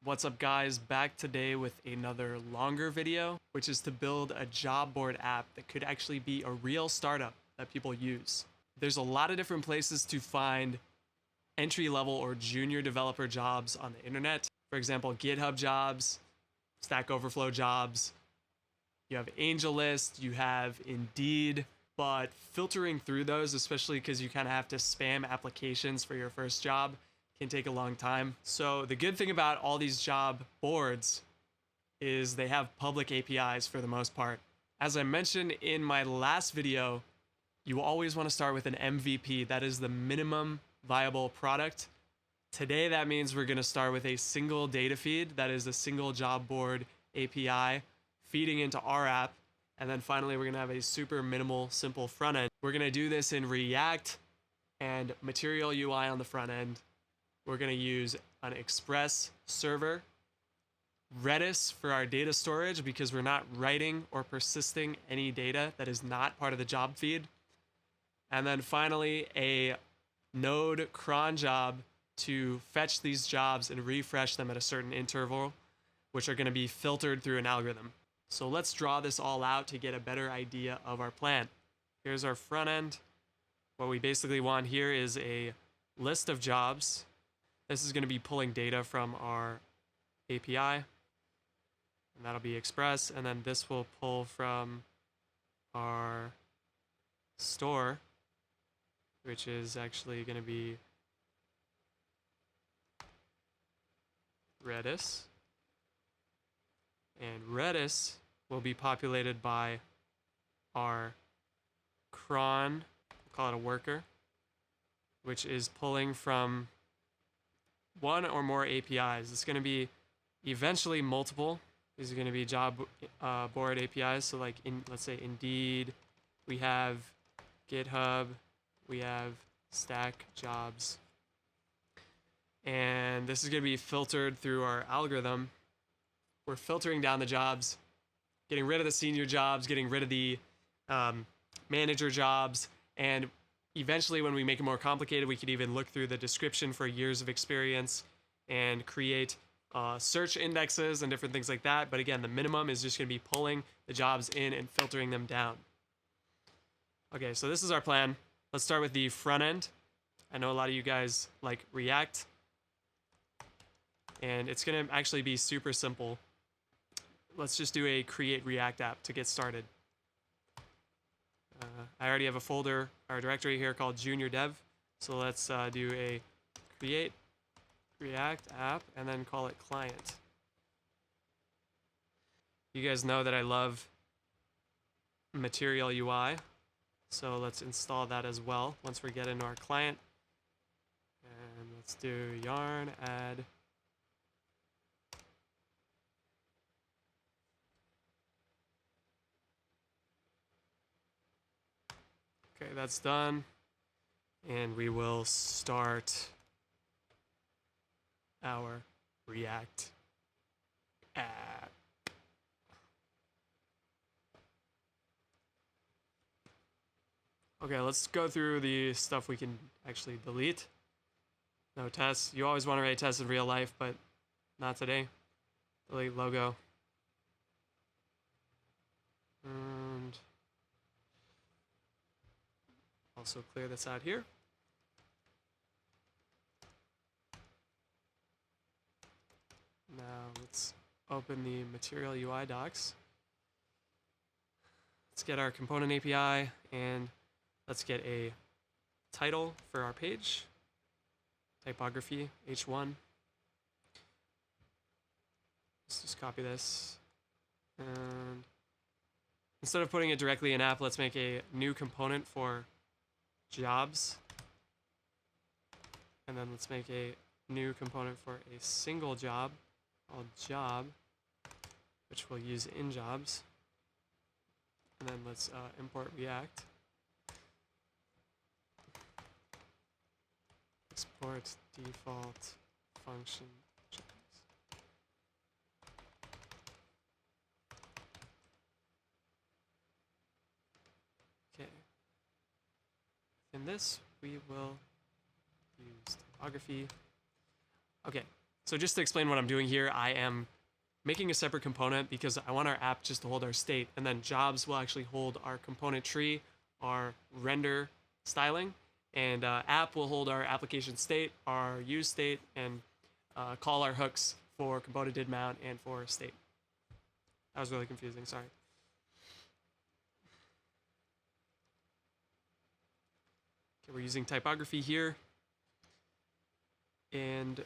What's up guys, back today with another longer video, which is to build a job board app that could actually be a real startup that people use. There's a lot of different places to find entry-level or junior developer jobs on the internet. For example, GitHub jobs, Stack Overflow jobs, you have AngelList, you have Indeed, but filtering through those, especially because you kind of have to spam applications for your first job, can take a long time. So the good thing about all these job boards is they have public APIs for the most part. As I mentioned in my last video, you always want to start with an MVP. That is the minimum viable product. Today, that means we're going to start with a single data feed. That is a single job board API feeding into our app. And then finally, we're going to have a super minimal, simple front end. We're going to do this in React and Material UI on the front end. We're going to use an Express server, Redis for our data storage because we're not writing or persisting any data that is not part of the job feed. And then finally, a node cron job to fetch these jobs and refresh them at a certain interval, which are going to be filtered through an algorithm. So let's draw this all out to get a better idea of our plan. Here's our front end. What we basically want here is a list of jobs. This is going to be pulling data from our API, and that'll be Express, and then this will pull from our store, which is actually going to be Redis, and Redis will be populated by our cron, we'll call it a worker, which is pulling from one or more APIs. It's going to be eventually multiple. These are going to be job board APIs. So like let's say Indeed, we have GitHub, we have Stack jobs. And this is going to be filtered through our algorithm. We're filtering down the jobs, getting rid of the senior jobs, getting rid of the manager jobs, and eventually, when we make it more complicated, we could even look through the description for years of experience and create search indexes and different things like that. But again, the minimum is just going to be pulling the jobs in and filtering them down. Okay, so this is our plan. Let's start with the front end. I know a lot of you guys like React, and it's going to actually be super simple. Let's just do a create React app to get started. I already have a folder or directory here called junior dev. So let's do a create React app and then call it client. You guys know that I love Material UI. So let's install that as well once we get into our client. And let's do yarn add. Okay, that's done. And we will start our React app. Okay, let's go through the stuff we can actually delete. No tests. You always want to write tests in real life, but not today. Delete logo. And also clear this out here. Now let's open the Material UI docs. Let's get our component API and let's get a title for our page. Typography, H1. Let's just copy this. And instead of putting it directly in app, let's make a new component for jobs, and then let's make a new component for a single job called job, which we'll use in jobs, and then let's import React, export default function jobs. Okay. In this, we will use typography. Okay, So just to explain what I'm doing here, I am making a separate component because I want our app just to hold our state, and then jobs will actually hold our component tree, our render styling, and app will hold our application state, our use state, and call our hooks for component did mount and for state. That was really confusing, sorry. Okay, we're using typography here, and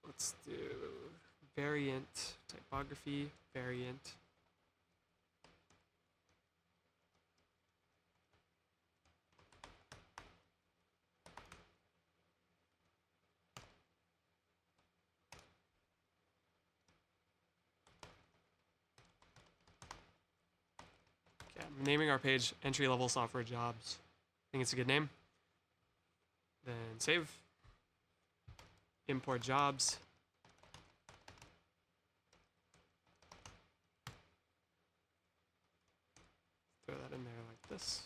let's do variant, typography, variant. Okay, I'm naming our page entry-level software jobs. I think it's a good name. Then save. Import jobs. Throw that in there like this.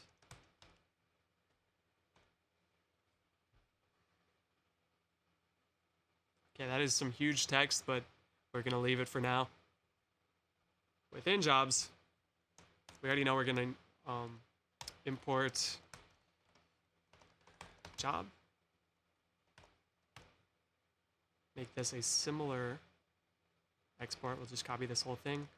Okay, that is some huge text, but we're going to leave it for now. Within jobs, we already know we're going to import job. Make this a similar export. We'll just copy this whole thing.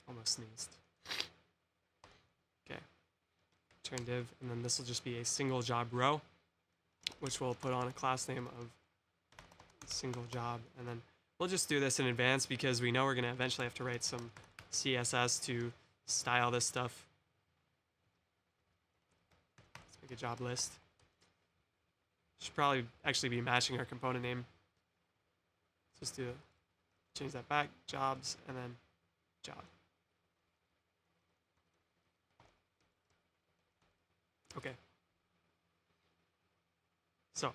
Almost sneezed. Okay. Turn div, and then this will just be a single job row, which we'll put on a class name of single job. And then we'll just do this in advance because we know we're going to eventually have to write some CSS to style this stuff. Let's make a job list. Should probably actually be matching our component name. Let's just change that back, jobs, and then job. Okay. So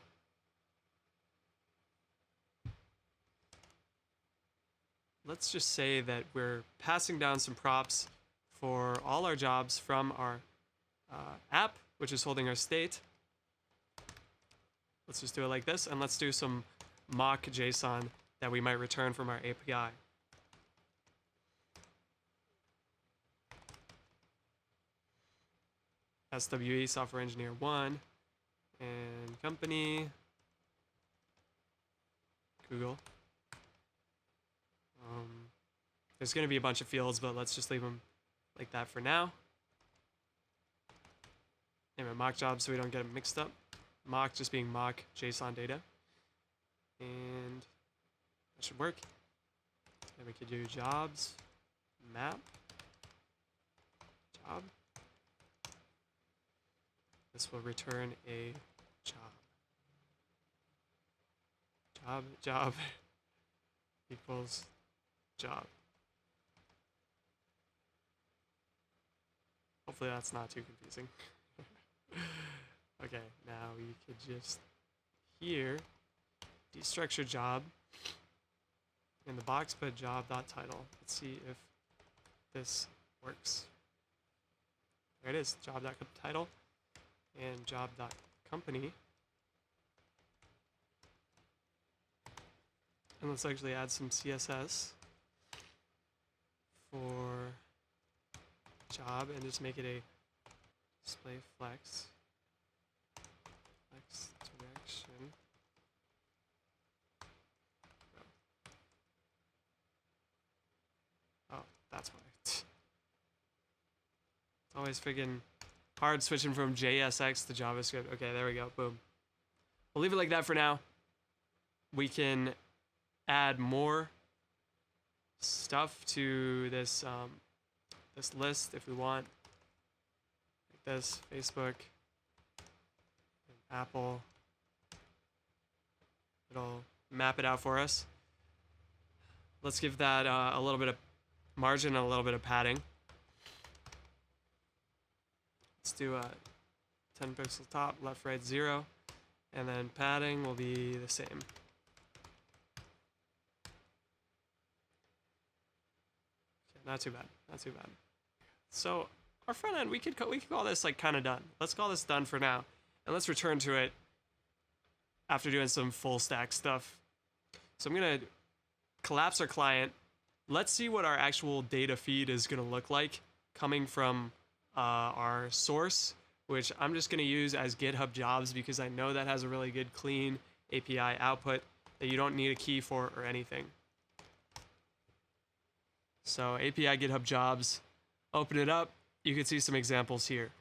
let's just say that we're passing down some props for all our jobs from our app, which is holding our state. Let's just do it like this, and let's do some mock JSON that we might return from our API. SWE, Software Engineer 1, and company, Google. There's going to be a bunch of fields, but let's just leave them like that for now. Name it mock job so we don't get them mixed up. Mock just being mock JSON data. And that should work. Then we could do jobs, map, job. This will return a job. Job equals job. Hopefully that's not too confusing. Okay, now we could just here destructure job in the box, put job.title. Let's see if this works. There it is, job.title and job.company. And let's actually add some CSS for job and just make it a display flex direction. Oh, that's why. It's always friggin' hard switching from JSX to JavaScript. Okay, there we go. Boom. We'll leave it like that for now. We can add more stuff to this this list if we want. Like this, Facebook, and Apple. It'll map it out for us. Let's give that a little bit of margin and a little bit of padding. Let's do 10 pixel top, left, right, 0. And then padding will be the same. Okay, not too bad, not too bad. So our front end, we could call this like kind of done. Let's call this done for now, and let's return to it after doing some full stack stuff. So I'm gonna collapse our client. Let's see what our actual data feed is gonna look like coming from our source, which I'm just gonna use as GitHub jobs because I know that has a really good clean API output that you don't need a key for or anything. So API GitHub jobs, open it up. You can see some examples here.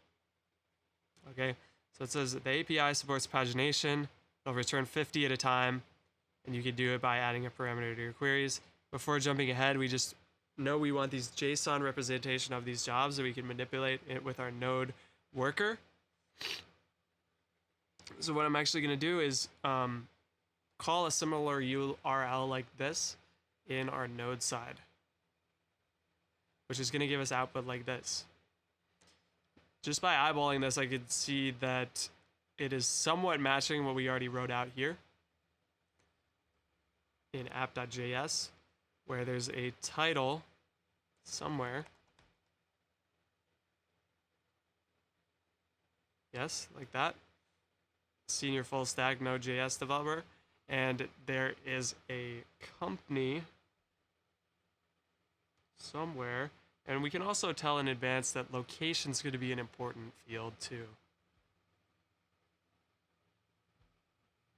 Okay, so it says that the API supports pagination. It'll return 50 at a time, and you can do it by adding a parameter to your queries. Before jumping ahead, we just know we want these JSON representation of these jobs so we can manipulate it with our node worker. So what I'm actually going to do is call a similar URL like this in our node side, which is going to give us output like this. Just by eyeballing this, I could see that it is somewhat matching what we already wrote out here in app.js, where there's a title somewhere. Yes, like that. Senior full stack Node.js developer. And there is a company somewhere. And we can also tell in advance that location is going to be an important field too.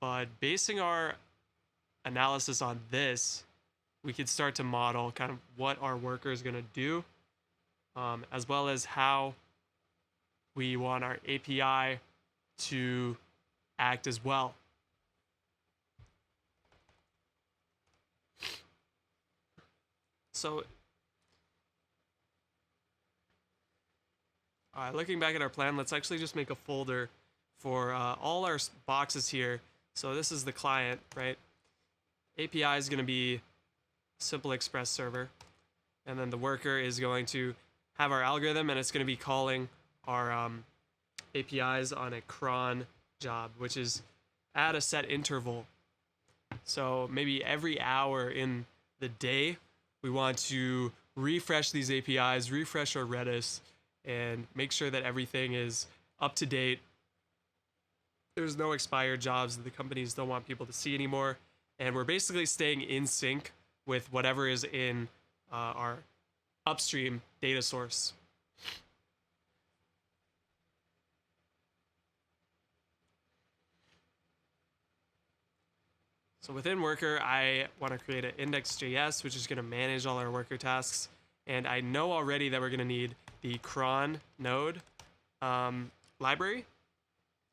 But basing our analysis on this, we could start to model kind of what our worker is going to do, as well as how we want our API to act as well. So, looking back at our plan, let's actually just make a folder for all our boxes here. So this is the client, right? API is going to be simple express server, and then the worker is going to have our algorithm, and it's going to be calling our APIs on a cron job, which is at a set interval. So maybe every hour in the day, we want to refresh these APIs, refresh our Redis, and make sure that everything is up to date. There's no expired jobs that the companies don't want people to see anymore. And we're basically staying in sync with whatever is in our upstream data source. So within worker, I want to create an index.js, which is going to manage all our worker tasks. And I know already that we're going to need the cron node library.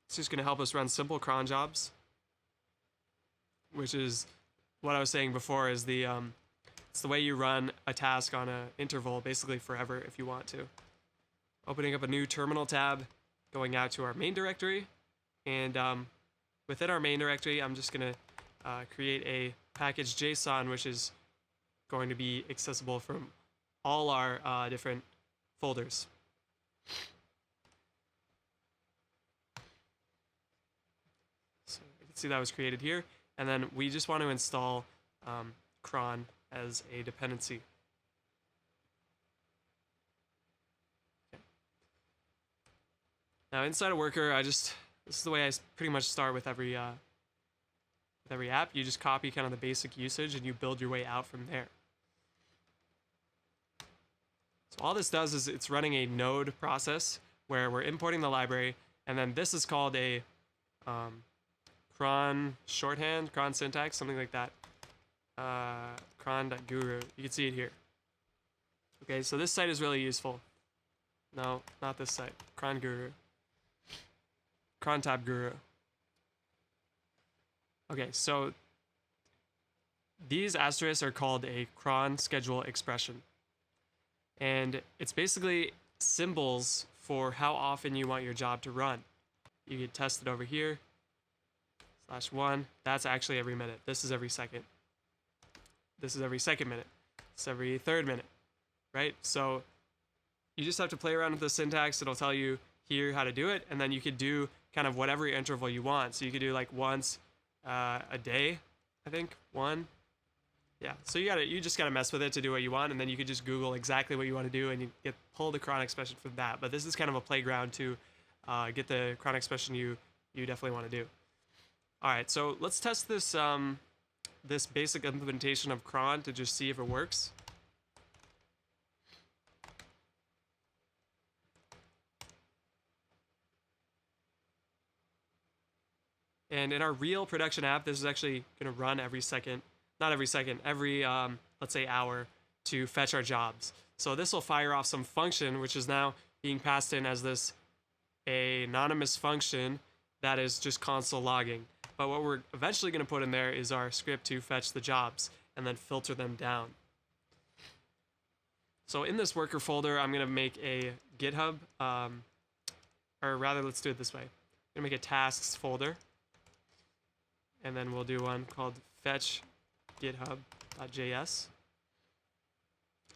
It's just going to help us run simple cron jobs, which is what I was saying before, is the it's the way you run a task on an interval basically forever if you want to. Opening up a new terminal tab, going out to our main directory, and within our main directory, I'm just going to create a package JSON, which is going to be accessible from all our different folders. So you can see that was created here. And then we just want to install cron as a dependency. Okay. Now inside a worker, this is the way I pretty much start with every app. You just copy kind of the basic usage and you build your way out from there. So all this does is it's running a node process where we're importing the library, and then this is called a cron shorthand, cron syntax, something like that. Cron.guru. You can see it here. Okay, so this site is really useful. No, not this site. Cron Guru. Cron tab Guru. Okay, so these asterisks are called a cron schedule expression. And it's basically symbols for how often you want your job to run. You can test it over here. /1. That's actually every minute. This is every second. This is every second minute. It's every third minute, right? So you just have to play around with the syntax. It'll tell you here how to do it, and then you could do kind of whatever interval you want. So you could do like once a day, I think, one, Yeah, so you just gotta mess with it to do what you want, and then you could just Google exactly what you want to do, and you pull the cron expression from that. But this is kind of a playground to get the cron expression you definitely want to do. All right, so let's test this this basic implementation of cron to just see if it works. And in our real production app, this is actually going to run every second, not every second, every, let's say, hour to fetch our jobs. So this will fire off some function, which is now being passed in as this anonymous function that is just console logging. But what we're eventually going to put in there is our script to fetch the jobs and then filter them down. So in this worker folder, I'm going to make a GitHub, or rather, let's do it this way. I'm going to make a tasks folder. And then we'll do one called fetch github.js.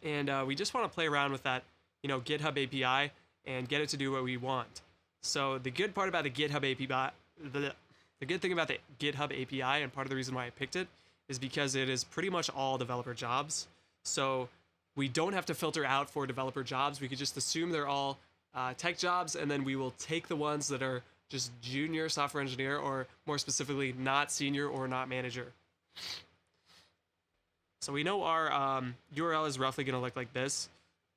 And we just want to play around with that, GitHub API and get it to do what we want. So the good part about the GitHub API, the good thing about the GitHub API, and part of the reason why I picked it, is because it is pretty much all developer jobs. So we don't have to filter out for developer jobs. We could just assume they're all tech jobs, and then we will take the ones that are just junior software engineer, or more specifically, not senior or not manager. So we know our URL is roughly going to look like this.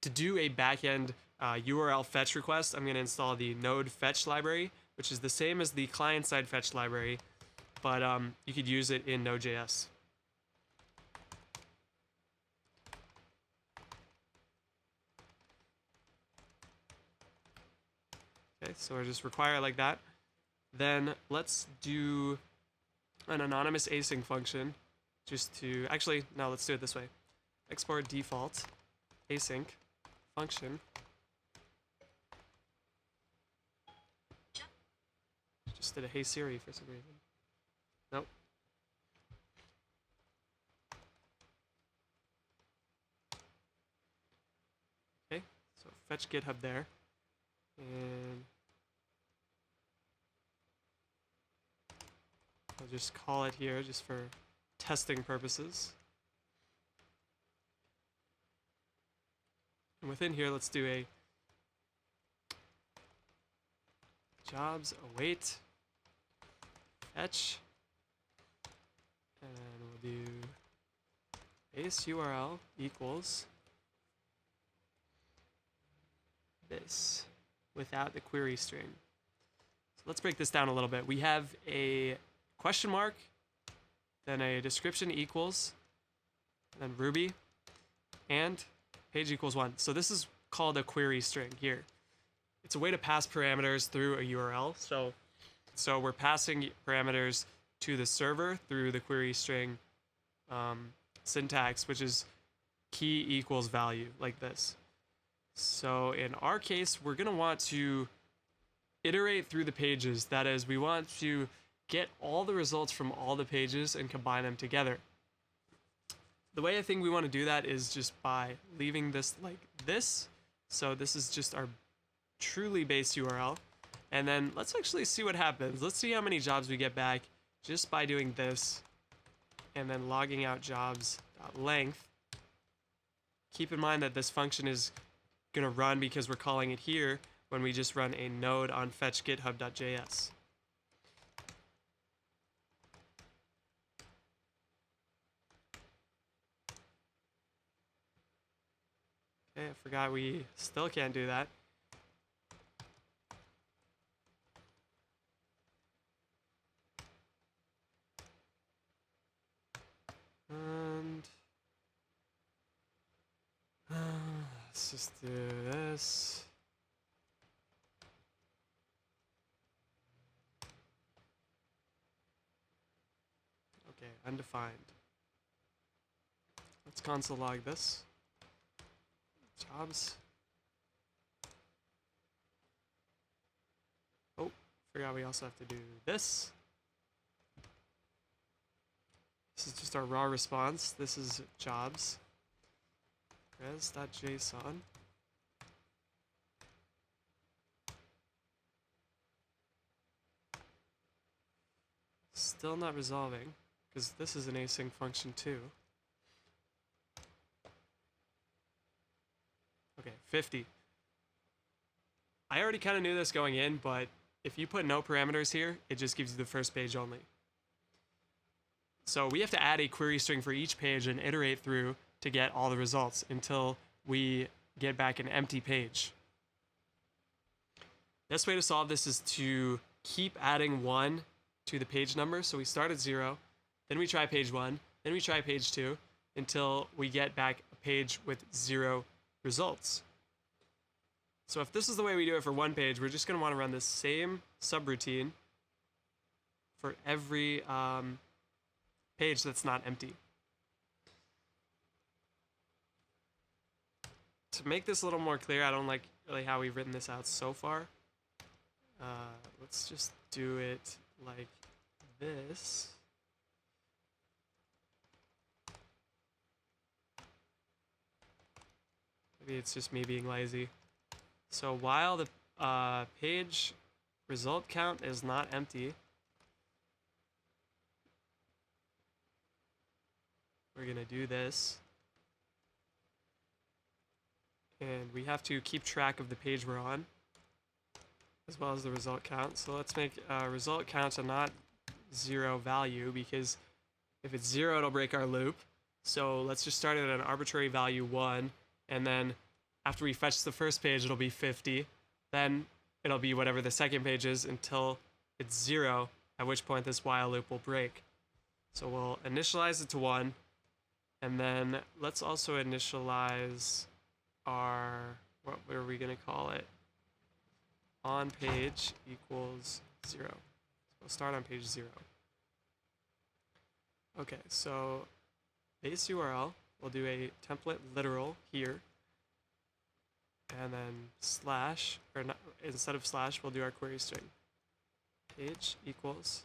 To do a backend URL fetch request, I'm going to install the node fetch library, which is the same as the client-side fetch library, but you could use it in node.js. Okay, so we'll just require it like that. Then let's do an anonymous async function just to, actually, no, let's do it this way. Export default async function. Just did a hey Siri for some reason. Nope. Okay, so fetch GitHub there. And I'll just call it here just for testing purposes. And within here, let's do a jobs await fetch. And we'll do base URL equals this without the query string. So let's break this down a little bit. We have a question mark, then a description equals, then Ruby, and page equals 1. So this is called a query string here. It's a way to pass parameters through a URL. So we're passing parameters to the server through the query string syntax, which is key equals value, like this. So in our case, we're going to want to iterate through the pages. That is, we want to get all the results from all the pages and combine them together. The way I think we want to do that is just by leaving this like this. So this is just our truly base URL. And then let's actually see what happens. Let's see how many jobs we get back just by doing this and then logging out jobs.length. Keep in mind that this function is going to run because we're calling it here when we just run a node on fetch github.js. Okay, I forgot we still can't do that. And let's just do this. Okay, undefined. Let's console log this. Jobs. Oh, forgot we also have to do this. This is just our raw response. This is jobs. Res.json. Still not resolving, because this is an async function too. Okay, 50. I already kind of knew this going in, but if you put no parameters here, it just gives you the first page only. So we have to add a query string for each page and iterate through to get all the results until we get back an empty page. Best way to solve this is to keep adding 1 to the page number. So we start at 0, then we try page 1, then we try page 2, until we get back a page with 0 results. So if this is the way we do it for one page, we're just going to want to run the same subroutine for every page that's not empty. To make this a little more clear, I don't like really how we've written this out so far. Let's just do it like this. Maybe it's just me being lazy. So while the page result count is not empty, we're going to do this. And we have to keep track of the page we're on, as well as the result count. So let's make result count a not 0 value, because if it's 0, it'll break our loop. So let's just start at an arbitrary value 1, and then after we fetch the first page, it'll be 50. Then it'll be whatever the second page is until it's 0, at which point this while loop will break. So we'll initialize it to 1, and then let's also initialize our, what are we going to call it? On page equals 0. So we'll start on page 0. Okay, so base URL, we'll do a template literal here. And then slash, or not, instead of slash, we'll do our query string. Page equals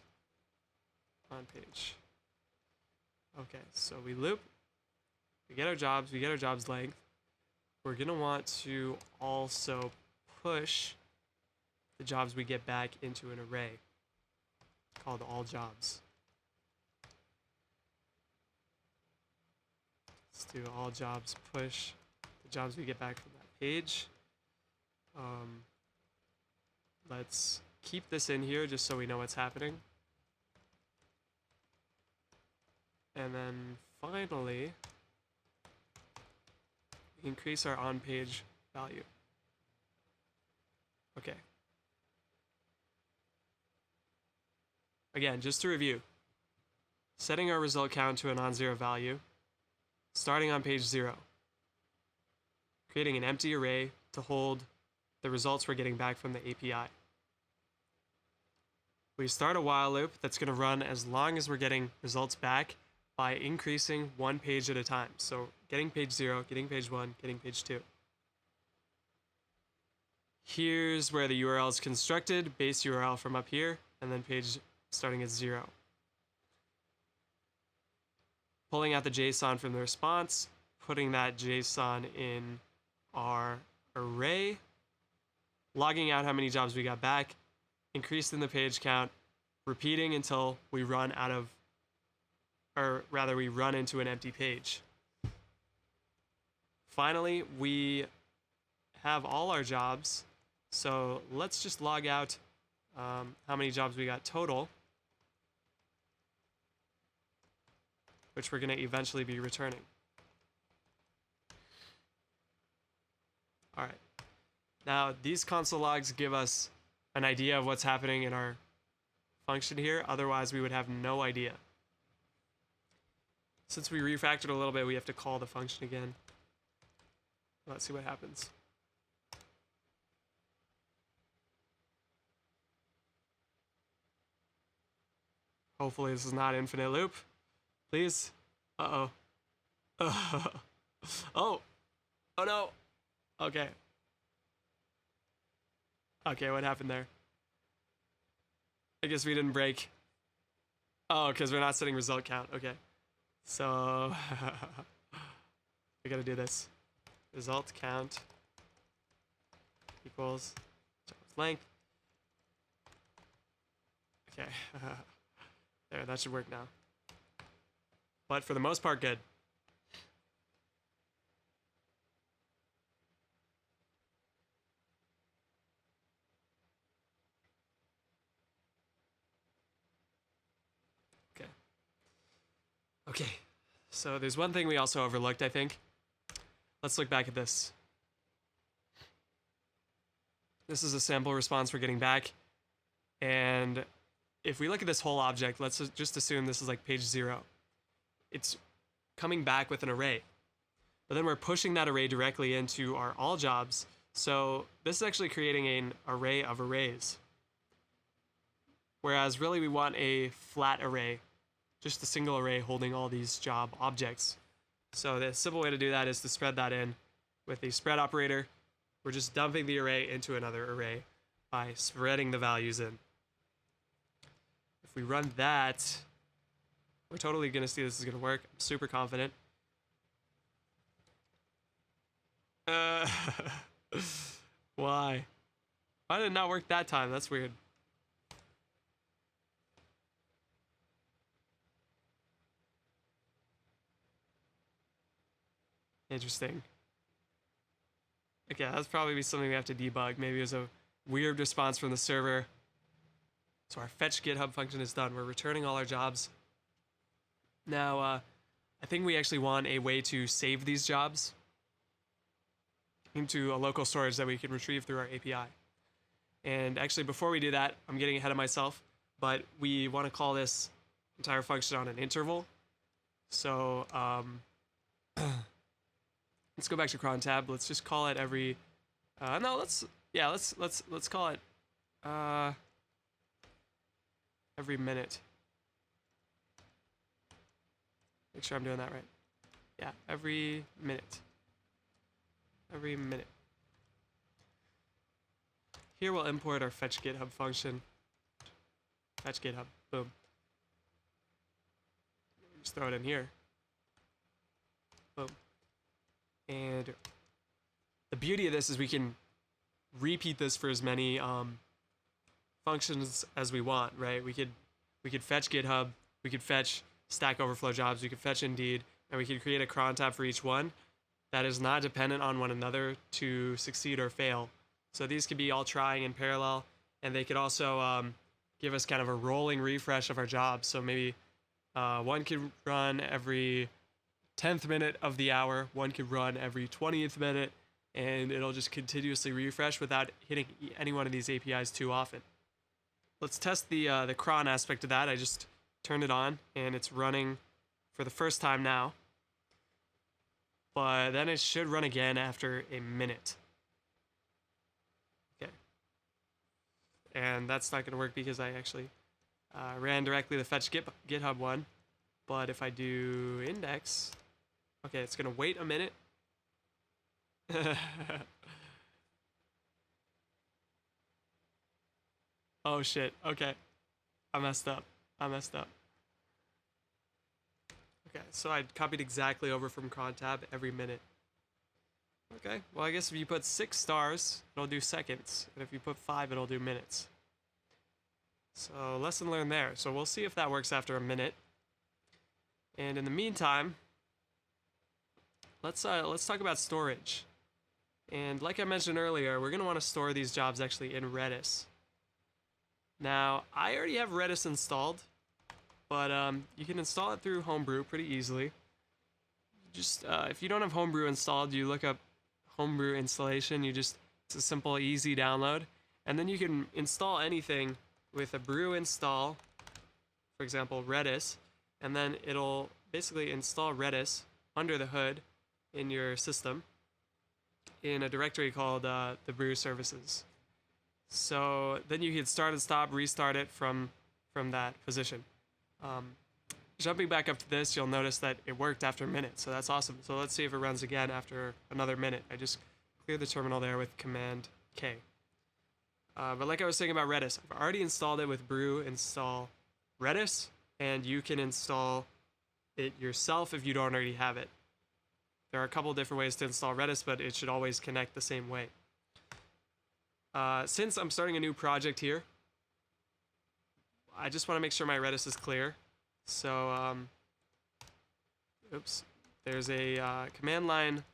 on page. Okay, so we loop, we get our jobs length. We're gonna want to also push the jobs we get back into an array called all jobs. Let's do all jobs push the jobs we get back from that page. Let's keep this in here just so we know what's happening. And then finally, increase our on-page value. Okay. Again, just to review, setting our result count to a non-zero value, starting on page 0, creating an empty array to hold the results we're getting back from the API. We start a while loop that's going to run as long as we're getting results back by increasing one page at a time. So getting page 0, getting page 1, getting page 2. Here's where the URL is constructed, base URL from up here, and then page starting at 0. Pulling out the JSON from the response, putting that JSON in our array, logging out how many jobs we got back, increasing the page count, repeating until we run out of, or rather we run into an empty page. Finally, we have all our jobs, so let's just log out how many jobs we got total, which we're going to eventually be returning. All right. Now, these console logs give us an idea of what's happening in our function here. Otherwise, we would have no idea. Since we refactored a little bit, we have to call the function again. Let's see what happens. Hopefully this is not infinite loop. Please. Uh-oh. Oh. Oh no. Okay. Okay, what happened there? I guess we didn't break. Oh, because we're not setting result count. Okay. So we gotta do this. Result count equals jobs length. Okay. There, that should work now. But for the most part, good. Okay, so there's one thing we also overlooked, I think. Let's look back at this. This is a sample response we're getting back. And if we look at this whole object, let's just assume this is like page 0. It's coming back with an array. But then we're pushing that array directly into our all jobs. So this is actually creating an array of arrays. Whereas really we want a flat array, just a single array holding all these job objects. So the simple way to do that is to spread that in with the spread operator. We're just dumping the array into another array by spreading the values in. If we run that, we're totally going to see this is going to work. I'm super confident. Why? Why did it not work that time? That's weird. Interesting. Okay, that's probably something we have to debug. Maybe it was a weird response from the server. So our fetch GitHub function is done. We're returning all our jobs. Now, I think we actually want a way to save these jobs into a local storage that we can retrieve through our API. And actually, before we do that, I'm getting ahead of myself, but we want to call this entire function on an interval. So let's go back to cron tab. Let's just call it every. No, let's call it every minute. Make sure I'm doing that right. Yeah, every minute. Every minute. Here we'll import our fetch GitHub function. Fetch GitHub. Boom. Just throw it in here. Boom. And the beauty of this is we can repeat this for as many functions as we want, right? We could fetch GitHub, we could fetch Stack Overflow jobs, we could fetch Indeed, and we could create a cron tab for each one that is not dependent on one another to succeed or fail. So these could be all trying in parallel, and they could also give us kind of a rolling refresh of our jobs. So maybe one could run every 10th minute of the hour, one could run every 20th minute, and it'll just continuously refresh without hitting any one of these APIs too often. Let's test the cron aspect of that. I just turned it on, and it's running for the first time now. But then it should run again after a minute. Okay. And that's not going to work because I actually ran directly the fetch GitHub one. But if I do index, okay, it's going to wait a minute. Oh shit, okay. I messed up. Okay, so I copied exactly over from cron tab every minute. Okay, well I guess if you put 6 stars, it'll do seconds. And if you put 5, it'll do minutes. So lesson learned there. So we'll see if that works after a minute. And in the meantime, let's talk about storage. And like I mentioned earlier, we're going to want to store these jobs actually in Redis. Now, I already have Redis installed, but you can install it through Homebrew pretty easily. Just if you don't have Homebrew installed, you look up Homebrew installation. It's a simple, easy download, and then you can install anything with a brew install, for example, Redis, and then it'll basically install Redis under the hood in your system in a directory called the brew services. So then you can start and stop, restart it from that position. Jumping back up to this, you'll notice that it worked after a minute, so that's awesome. So let's see if it runs again after another minute. I just cleared the terminal there with Command K. But like I was saying about Redis, I've already installed it with brew install Redis, and you can install it yourself if you don't already have it. There are a couple different ways to install Redis, but it should always connect the same way. Since I'm starting a new project here, I just want to make sure my Redis is clear. So, oops, there's a command line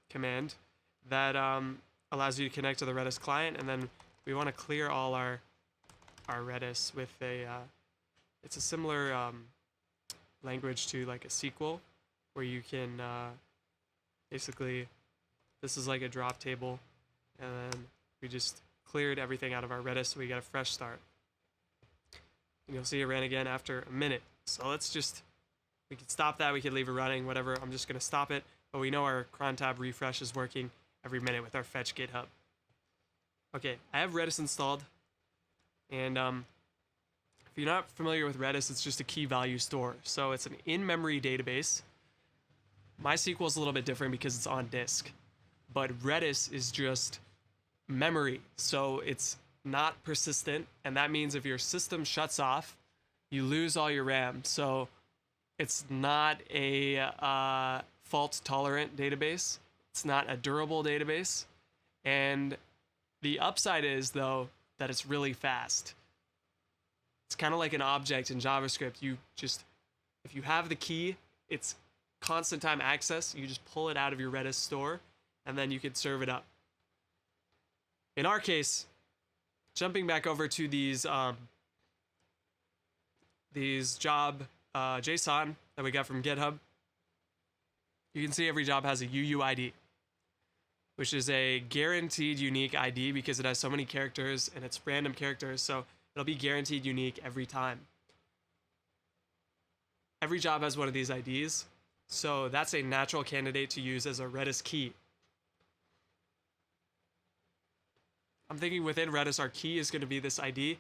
command that allows you to connect to the Redis client, and then we want to clear all our Redis with a, it's a similar language to like a SQL, where you can basically, this is like a drop table, and then we just cleared everything out of our Redis, so we got a fresh start. And you'll see it ran again after a minute. So let's just, we could stop that, we could leave it running, whatever. I'm just gonna stop it, but we know our cron tab refresh is working every minute with our fetch GitHub. Okay, I have Redis installed, and if you're not familiar with Redis, it's just a key value store. So it's an in-memory database. MySQL is a little bit different because it's on disk, but Redis is just memory. So it's not persistent, and that means if your system shuts off, you lose all your RAM. So it's not a fault-tolerant database. It's not a durable database. And the upside is, though, that it's really fast. It's kind of like an object in JavaScript. You just, if you have the key, it's constant time access. You just pull it out of your Redis store, and then you can serve it up. In our case, jumping back over to these job JSON that we got from GitHub, you can see every job has a UUID, which is a guaranteed unique ID because it has so many characters and it's random characters, so it'll be guaranteed unique every time. Every job has one of these IDs, so that's a natural candidate to use as a Redis key. I'm thinking within Redis, our key is going to be this ID,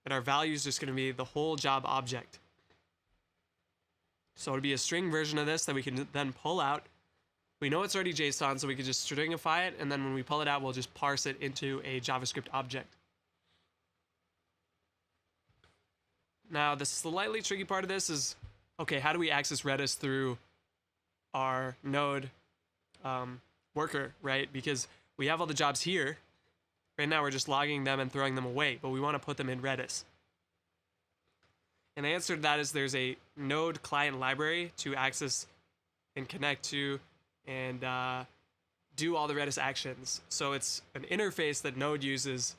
and our value is just going to be the whole job object. So it'll be a string version of this that we can then pull out. We know it's already JSON, so we can just stringify it, and then when we pull it out, we'll just parse it into a JavaScript object. Now, the slightly tricky part of this is, okay, how do we access Redis through our node worker, right? Because we have all the jobs here. Right now, we're just logging them and throwing them away, but we want to put them in Redis. And the answer to that is there's a node client library to access and connect to and do all the Redis actions. So it's an interface that Node uses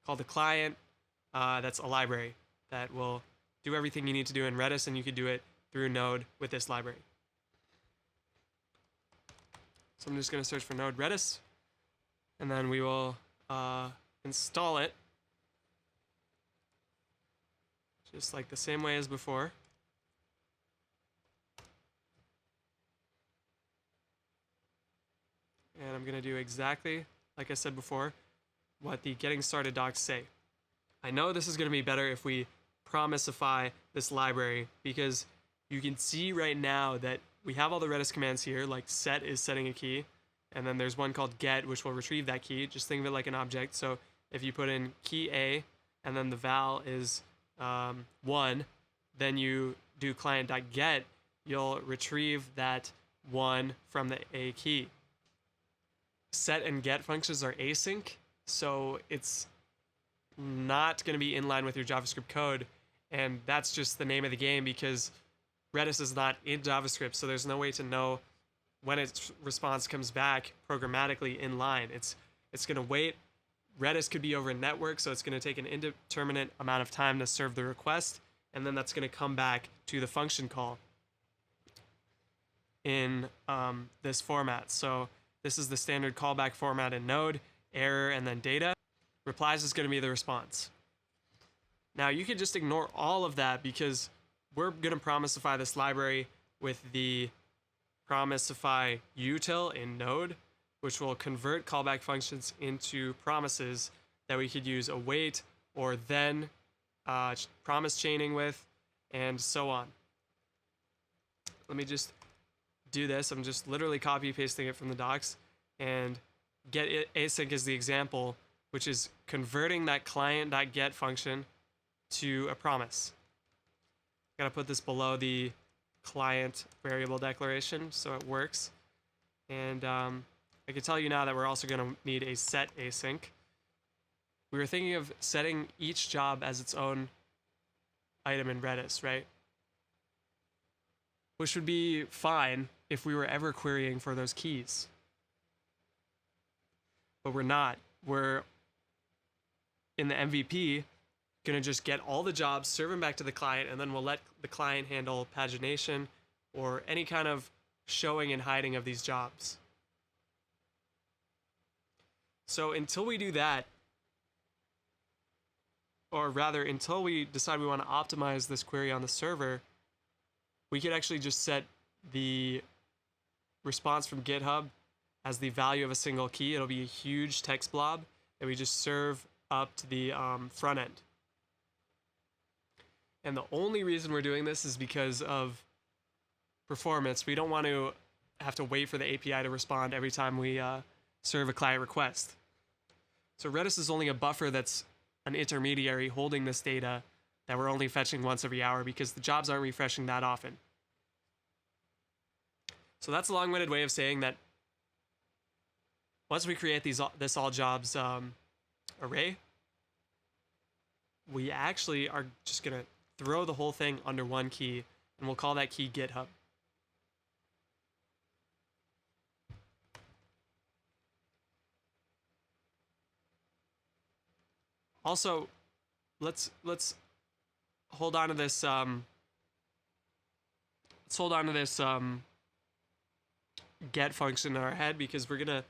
called the client. That's a library that will do everything you need to do in Redis, and you can do it through Node with this library. So I'm just going to search for Node Redis, and then we will install it just like the same way as before. And I'm going to do exactly like I said before what the getting started docs say. I know this is going to be better if we promisify this library, because you can see right now that we have all the Redis commands here, like set is setting a key, and then there's one called get, which will retrieve that key. Just think of it like an object. So if you put in key A and then the val is 1, then you do client.get, you'll retrieve that 1 from the A key. Set and get functions are async, so it's not going to be in line with your JavaScript code, and that's just the name of the game because Redis is not in JavaScript, so there's no way to know when its response comes back programmatically in line. It's going to wait. Redis could be over a network, so it's going to take an indeterminate amount of time to serve the request, and then that's going to come back to the function call in this format. So this is the standard callback format in Node, error, and then data. Replies is going to be the response. Now you can just ignore all of that because we're going to promisify this library with the promisify util in Node, which will convert callback functions into promises that we could use await or then promise chaining with, and so on. Let me just do this. I'm just literally copy pasting it from the docs, and get async is the example, which is converting that client.get function to a promise. Gotta put this below the client variable declaration so it works. And I can tell you now that we're also going to need a set async. We were thinking of setting each job as its own item in Redis, right? Which would be fine if we were ever querying for those keys. But we're not. We're in the MVP gonna just get all the jobs, serve them back to the client, and then we'll let the client handle pagination or any kind of showing and hiding of these jobs. So until we do that, or rather until we decide we want to optimize this query on the server, we could actually just set the response from GitHub as the value of a single key. It'll be a huge text blob that we just serve up to the front end. And the only reason we're doing this is because of performance. We don't want to have to wait for the API to respond every time we serve a client request. So Redis is only a buffer that's an intermediary holding this data that we're only fetching once every hour because the jobs aren't refreshing that often. So that's a long-winded way of saying that once we create this all jobs array, we actually are just going to throw the whole thing under one key, and we'll call that key GitHub. Also, let's hold on to this. Let's hold on to this get function in our head, because we're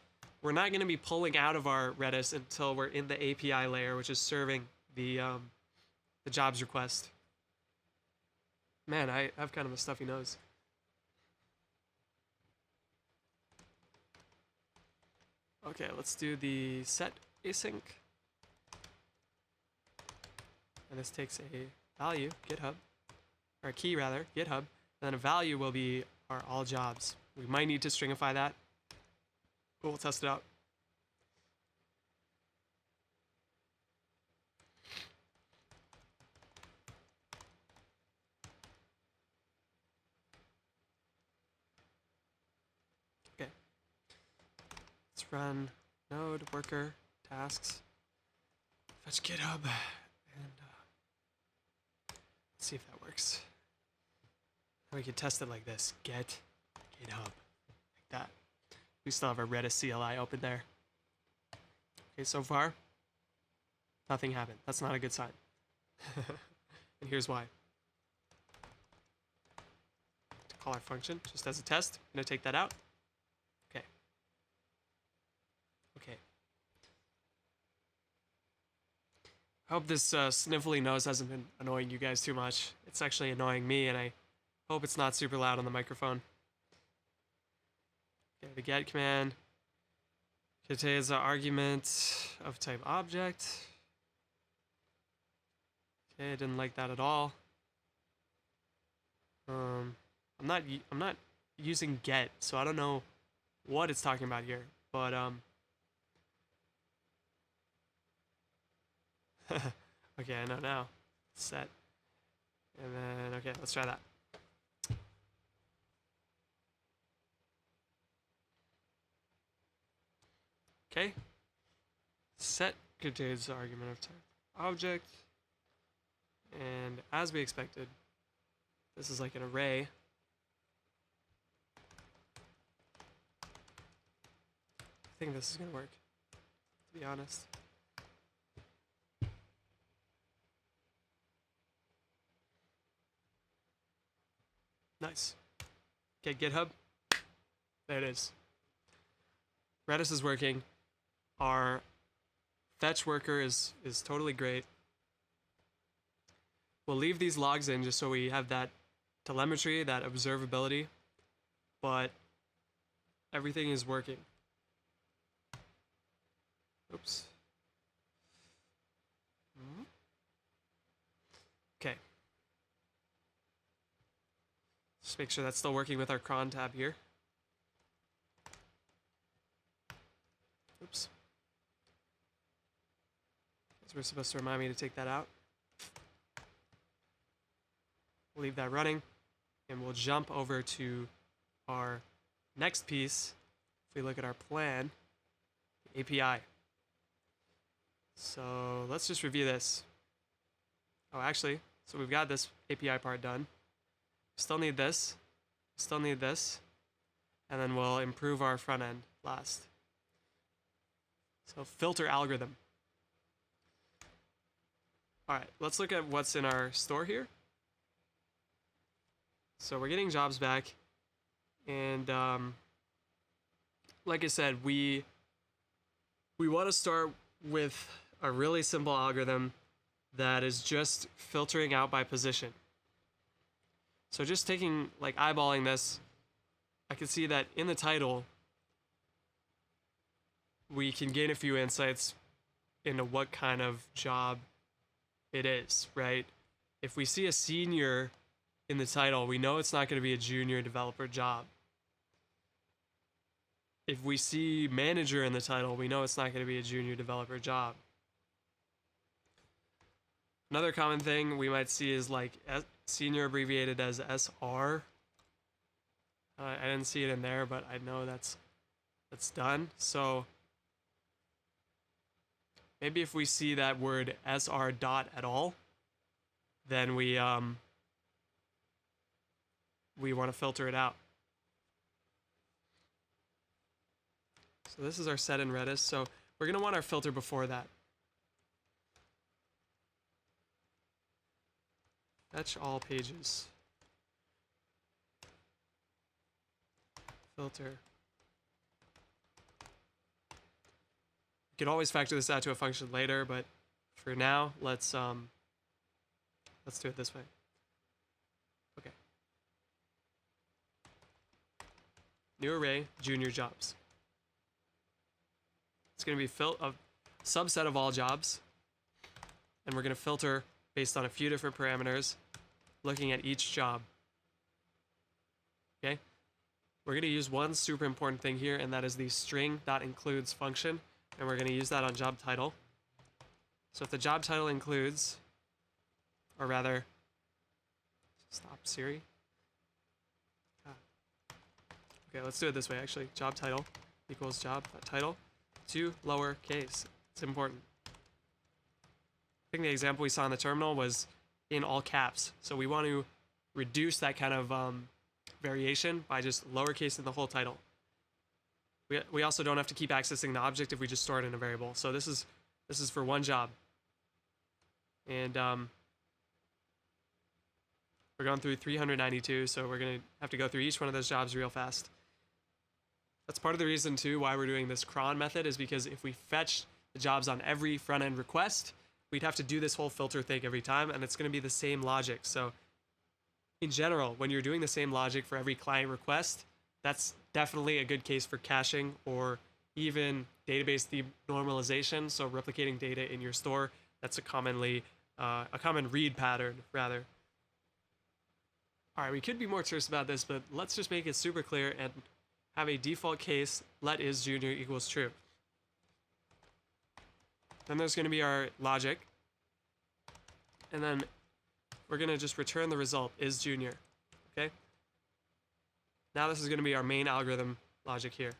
not gonna be pulling out of our Redis until we're in the API layer, which is serving the jobs request. Man, I have kind of a stuffy nose. Okay, let's do the set async. And this takes a value, GitHub, or a key rather, GitHub, and then a value will be our all jobs. We might need to stringify that, but we'll test it out. Okay. Let's run node worker tasks, fetch GitHub, and let's see if that works. We can test it like this: get GitHub, like that. We still have our Redis CLI open there. Okay, so far, nothing happened. That's not a good sign. And here's why. To call our function just as a test, I'm gonna take that out. Okay. Okay. I hope this sniffly nose hasn't been annoying you guys too much. It's actually annoying me, and I hope it's not super loud on the microphone. Okay, the get command contains an argument of type object. Okay, I didn't like that at all. I'm not using get, so I don't know what it's talking about here, but okay, I know now. Set. And then, okay, let's try that. Okay. Set contains the argument of type object. And as we expected, this is like an array. I think this is going to work, to be honest. Nice. Get GitHub. There it is. Redis is working. Our fetch worker is totally great. We'll leave these logs in just so we have that telemetry, that observability, but everything is working. Oops. Okay. Just make sure that's still working with our cron tab here. Oops. So we're supposed to remind me to take that out. We'll leave that running, and we'll jump over to our next piece. If we look at our plan, the API. So let's just review this. Oh, actually, so we've got this API part done. Still need this. Still need this. And then we'll improve our front end last. So filter algorithm. All right, let's look at what's in our store here. So we're getting jobs back, and like I said, we want to start with a really simple algorithm that is just filtering out by position. So just taking, like, eyeballing this, I can see that in the title, we can gain a few insights into what kind of job it is, right? If we see a senior in the title, we know it's not going to be a junior developer job. If we see manager in the title, we know it's not going to be a junior developer job. Another common thing we might see is like senior abbreviated as SR. I didn't see it in there, but I know that's done. So maybe if we see that word SR dot at all, then we want to filter it out. So this is our set in Redis. So we're going to want our filter before that. Fetch all pages. Filter. You could always factor this out to a function later, but for now, let's do it this way. Okay. New array, junior jobs. It's going to be a subset of all jobs, and we're going to filter based on a few different parameters, looking at each job. Okay? We're going to use one super important thing here, and that is the string.includes function, and we're going to use that on job title. So if the job title includes, or rather, stop Siri. Okay, let's do it this way actually. Job title equals job title to lowercase. It's important. I think the example we saw in the terminal was in all caps. So we want to reduce that kind of variation by just lowercase in the whole title. We also don't have to keep accessing the object if we just store it in a variable. So this is for one job. And we're going through 392, so we're going to have to go through each one of those jobs real fast. That's part of the reason too why we're doing this cron method, is because if we fetch the jobs on every front end request, we'd have to do this whole filter thing every time, and it's going to be the same logic. So in general, when you're doing the same logic for every client request, that's definitely a good case for caching or even database denormalization. So replicating data in your store, that's a common read pattern rather. All right, we could be more terse about this, but let's just make it super clear and have a default case, let is junior equals true. Then there's going to be our logic, and then we're going to just return the result, is junior, okay? Now this is going to be our main algorithm logic here.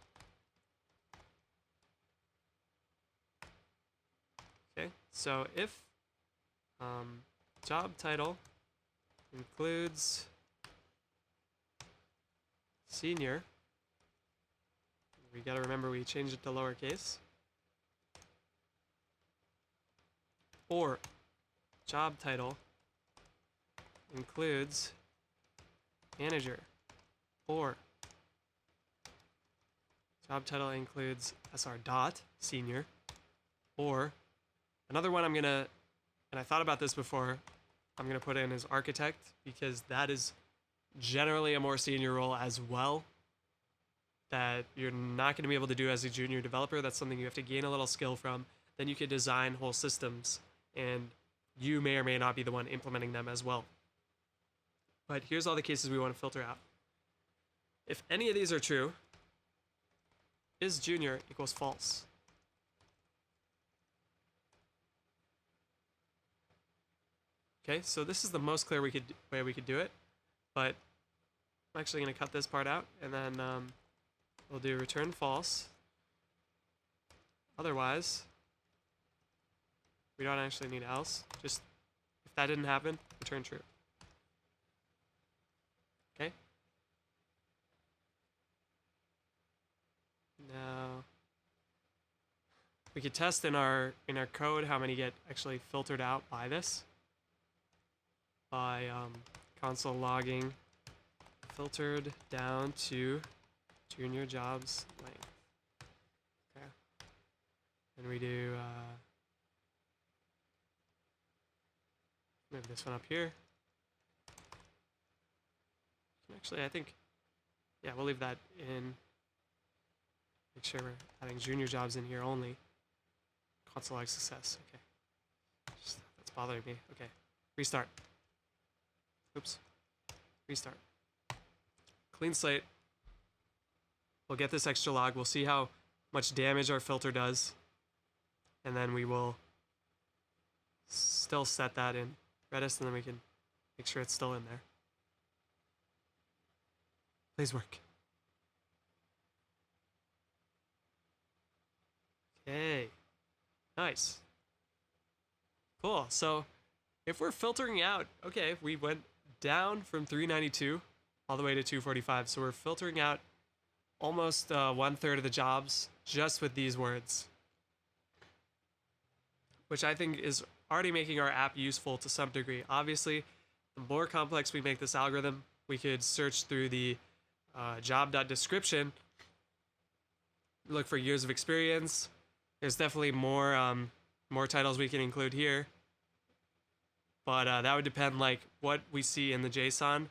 Okay, so if job title includes senior, we got to remember we changed it to lowercase, or job title includes manager, or job title includes sr dot senior, or another one and I thought about this before, I'm gonna put in is architect, because that is generally a more senior role as well, that you're not gonna be able to do as a junior developer. That's something you have to gain a little skill from. Then you could design whole systems, and you may or may not be the one implementing them as well. But here's all the cases we want to filter out. If any of these are true, is junior equals false. Okay, so this is the most clear way we could do it, but I'm actually going to cut this part out, and then we'll do return false. Otherwise, we don't actually need else. Just if that didn't happen, return true. Okay. Now, We could test in our code how many get actually filtered out by this. By console logging filtered down to junior jobs length. Okay. And we do move this one up here. Actually, I think, yeah, we'll leave that in. Make sure we're adding junior jobs in here only. Console log success. Okay. That's bothering me. Okay. Restart. Oops. Restart. Clean slate. We'll get this extra log. We'll see how much damage our filter does. And then we will still set that in Redis, and then we can make sure it's still in there. Please work. Okay. Nice. Cool. So if we're filtering out, okay, we went down from 392 all the way to 245. So we're filtering out almost 1/3 of the jobs just with these words, which I think is already making our app useful to some degree. Obviously, the more complex we make this algorithm, we could search through the job.description, look for years of experience. There's definitely more titles we can include here, but that would depend like what we see in the JSON.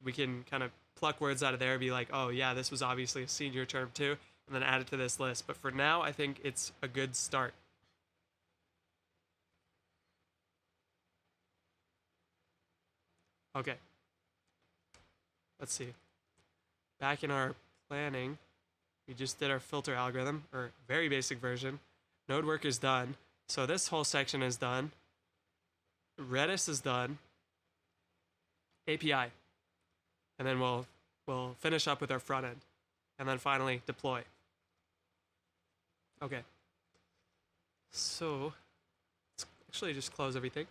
We can kind of pluck words out of there and be like, oh yeah, this was obviously a senior term too, and then add it to this list. But for now, I think it's a good start. Okay. Let's see. Back in our planning, we just did our filter algorithm, or very basic version. Node work is done. So this whole section is done. Redis is done. API. And then we'll finish up with our front end. And then finally deploy. Okay. So let's actually just close everything.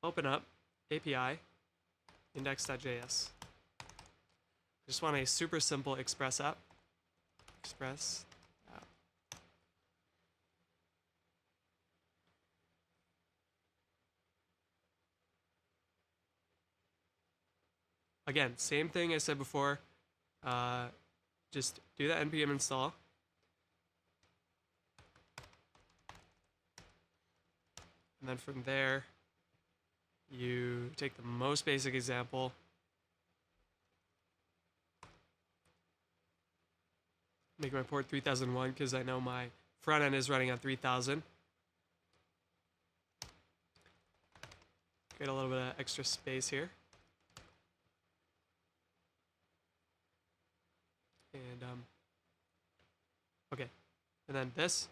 Open up API, index.js. Just want a super simple Express app. Express app. Again, same thing I said before. Just do the npm install. And then from there, you take the most basic example. Make my port 3001 because I know my front end is running on 3000. Get a little bit of extra space here. And okay. And then this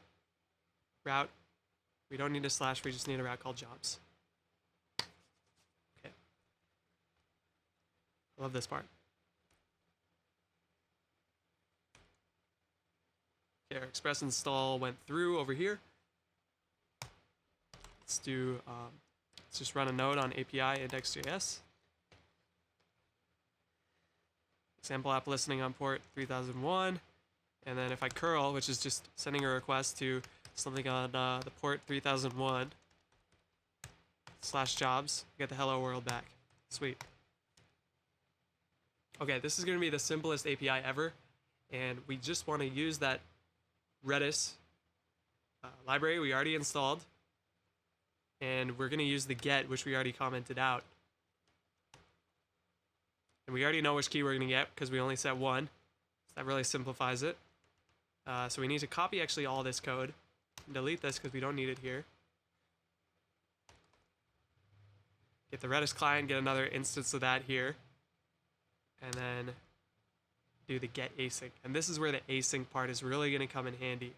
route, we don't need a slash, we just need a route called jobs. Okay. I love this part. Okay, our express install went through over here. Let's do, let's just run a node on API index.js. Sample app listening on port 3001. And then if I curl, which is just sending a request to something on the port 3001 /jobs, get the hello world back. Sweet. Okay, this is going to be the simplest API ever. And we just want to use that Redis library we already installed, and we're going to use the get, which we already commented out, and we already know which key we're going to get because we only set one, so that really simplifies it. So we need to copy actually all this code and delete this because we don't need it here. Get the Redis client, get another instance of that here, and then do the get async. And this is where the async part is really going to come in handy.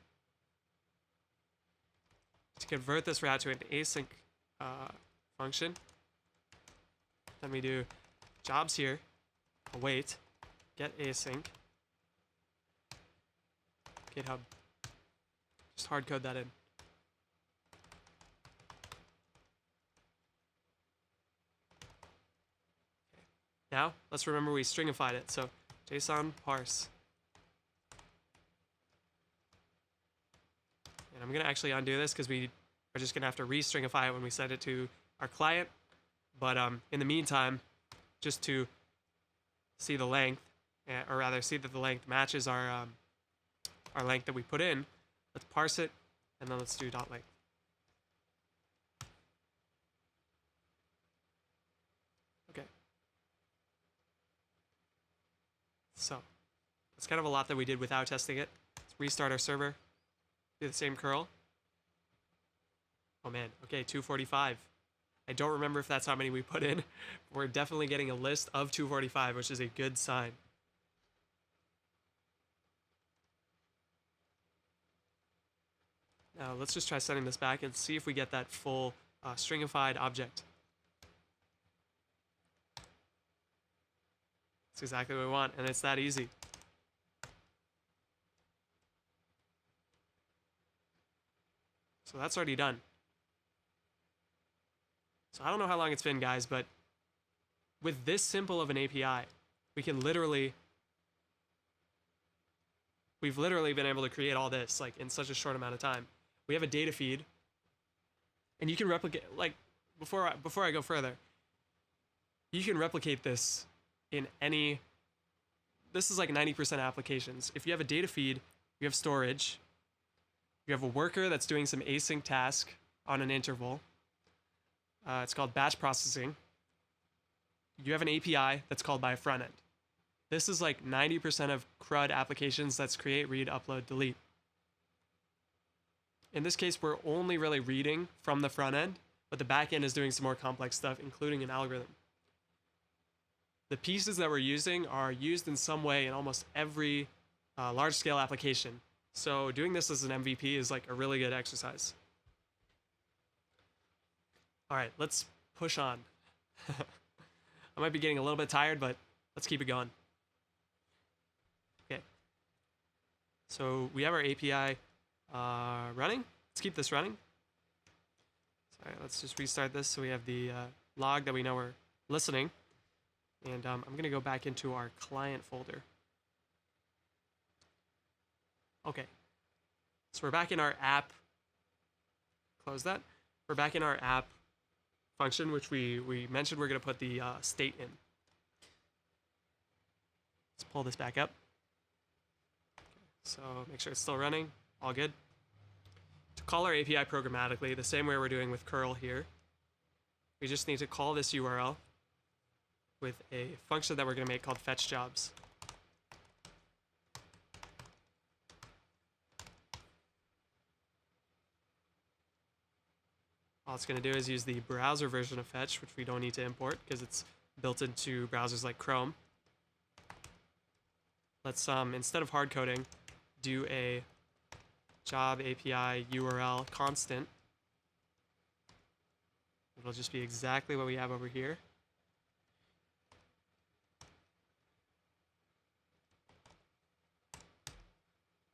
To convert this route to an async function, then we do jobs here, await, get async, GitHub. Just hard code that in. Okay. Now, let's remember we stringified it. So JSON parse. I'm gonna actually undo this because we are just gonna have to restringify it when we send it to our client. But in the meantime, just to see the length, or rather see that the length matches our length that we put in, let's parse it, and then let's do dot length. Okay. So that's kind of a lot that we did without testing it. Let's restart our server. Do the same curl. Oh man, okay, 245. I don't remember if that's how many we put in. We're definitely getting a list of 245, which is a good sign. Now let's just try sending this back and see if we get that full stringified object. That's exactly what we want, and it's that easy. So that's already done. So I don't know how long it's been, guys, but with this simple of an API, we've literally been able to create all this like in such a short amount of time. We have a data feed, and you can replicate, like, before I go further, you can replicate this in any, this is like 90% applications. If you have a data feed, you have storage, you have a worker that's doing some async task on an interval. It's called batch processing. You have an API that's called by a front end. This is like 90% of CRUD applications. That's create, read, upload, delete. In this case, we're only really reading from the front end, but the back end is doing some more complex stuff, including an algorithm. The pieces that we're using are used in some way in almost every large-scale application. So doing this as an MVP is like a really good exercise. All right, let's push on. I might be getting a little bit tired, but let's keep it going. Okay. So we have our API running. Let's keep this running. Sorry, let's just restart this so we have the log that we know we're listening. And I'm going to go back into our client folder. Okay. So we're back in our app. Close that. We're back in our app function, which we mentioned we're going to put the state in. Let's pull this back up. So make sure it's still running. All good. To call our API programmatically, the same way we're doing with curl here, we just need to call this URL with a function that we're going to make called fetch jobs. All it's going to do is use the browser version of fetch, which we don't need to import because it's built into browsers like Chrome. Let's, instead of hard coding, do a job API URL constant. It'll just be exactly what we have over here.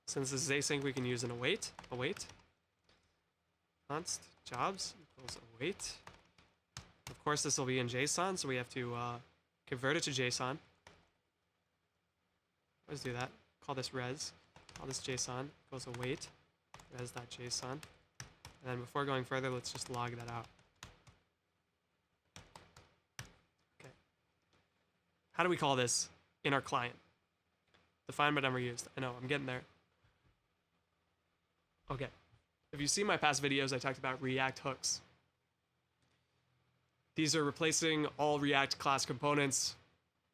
Since this is async, we can use an await. Const jobs equals await. Of course, this will be in JSON, so we have to convert it to JSON. Let's do that. Call this res. Call this JSON equals await res.json. And then before going further, let's just log that out. Okay. How do we call this in our client? Define by number used. I know, I'm getting there. Okay. If you see my past videos, I talked about React hooks. These are replacing all React class components.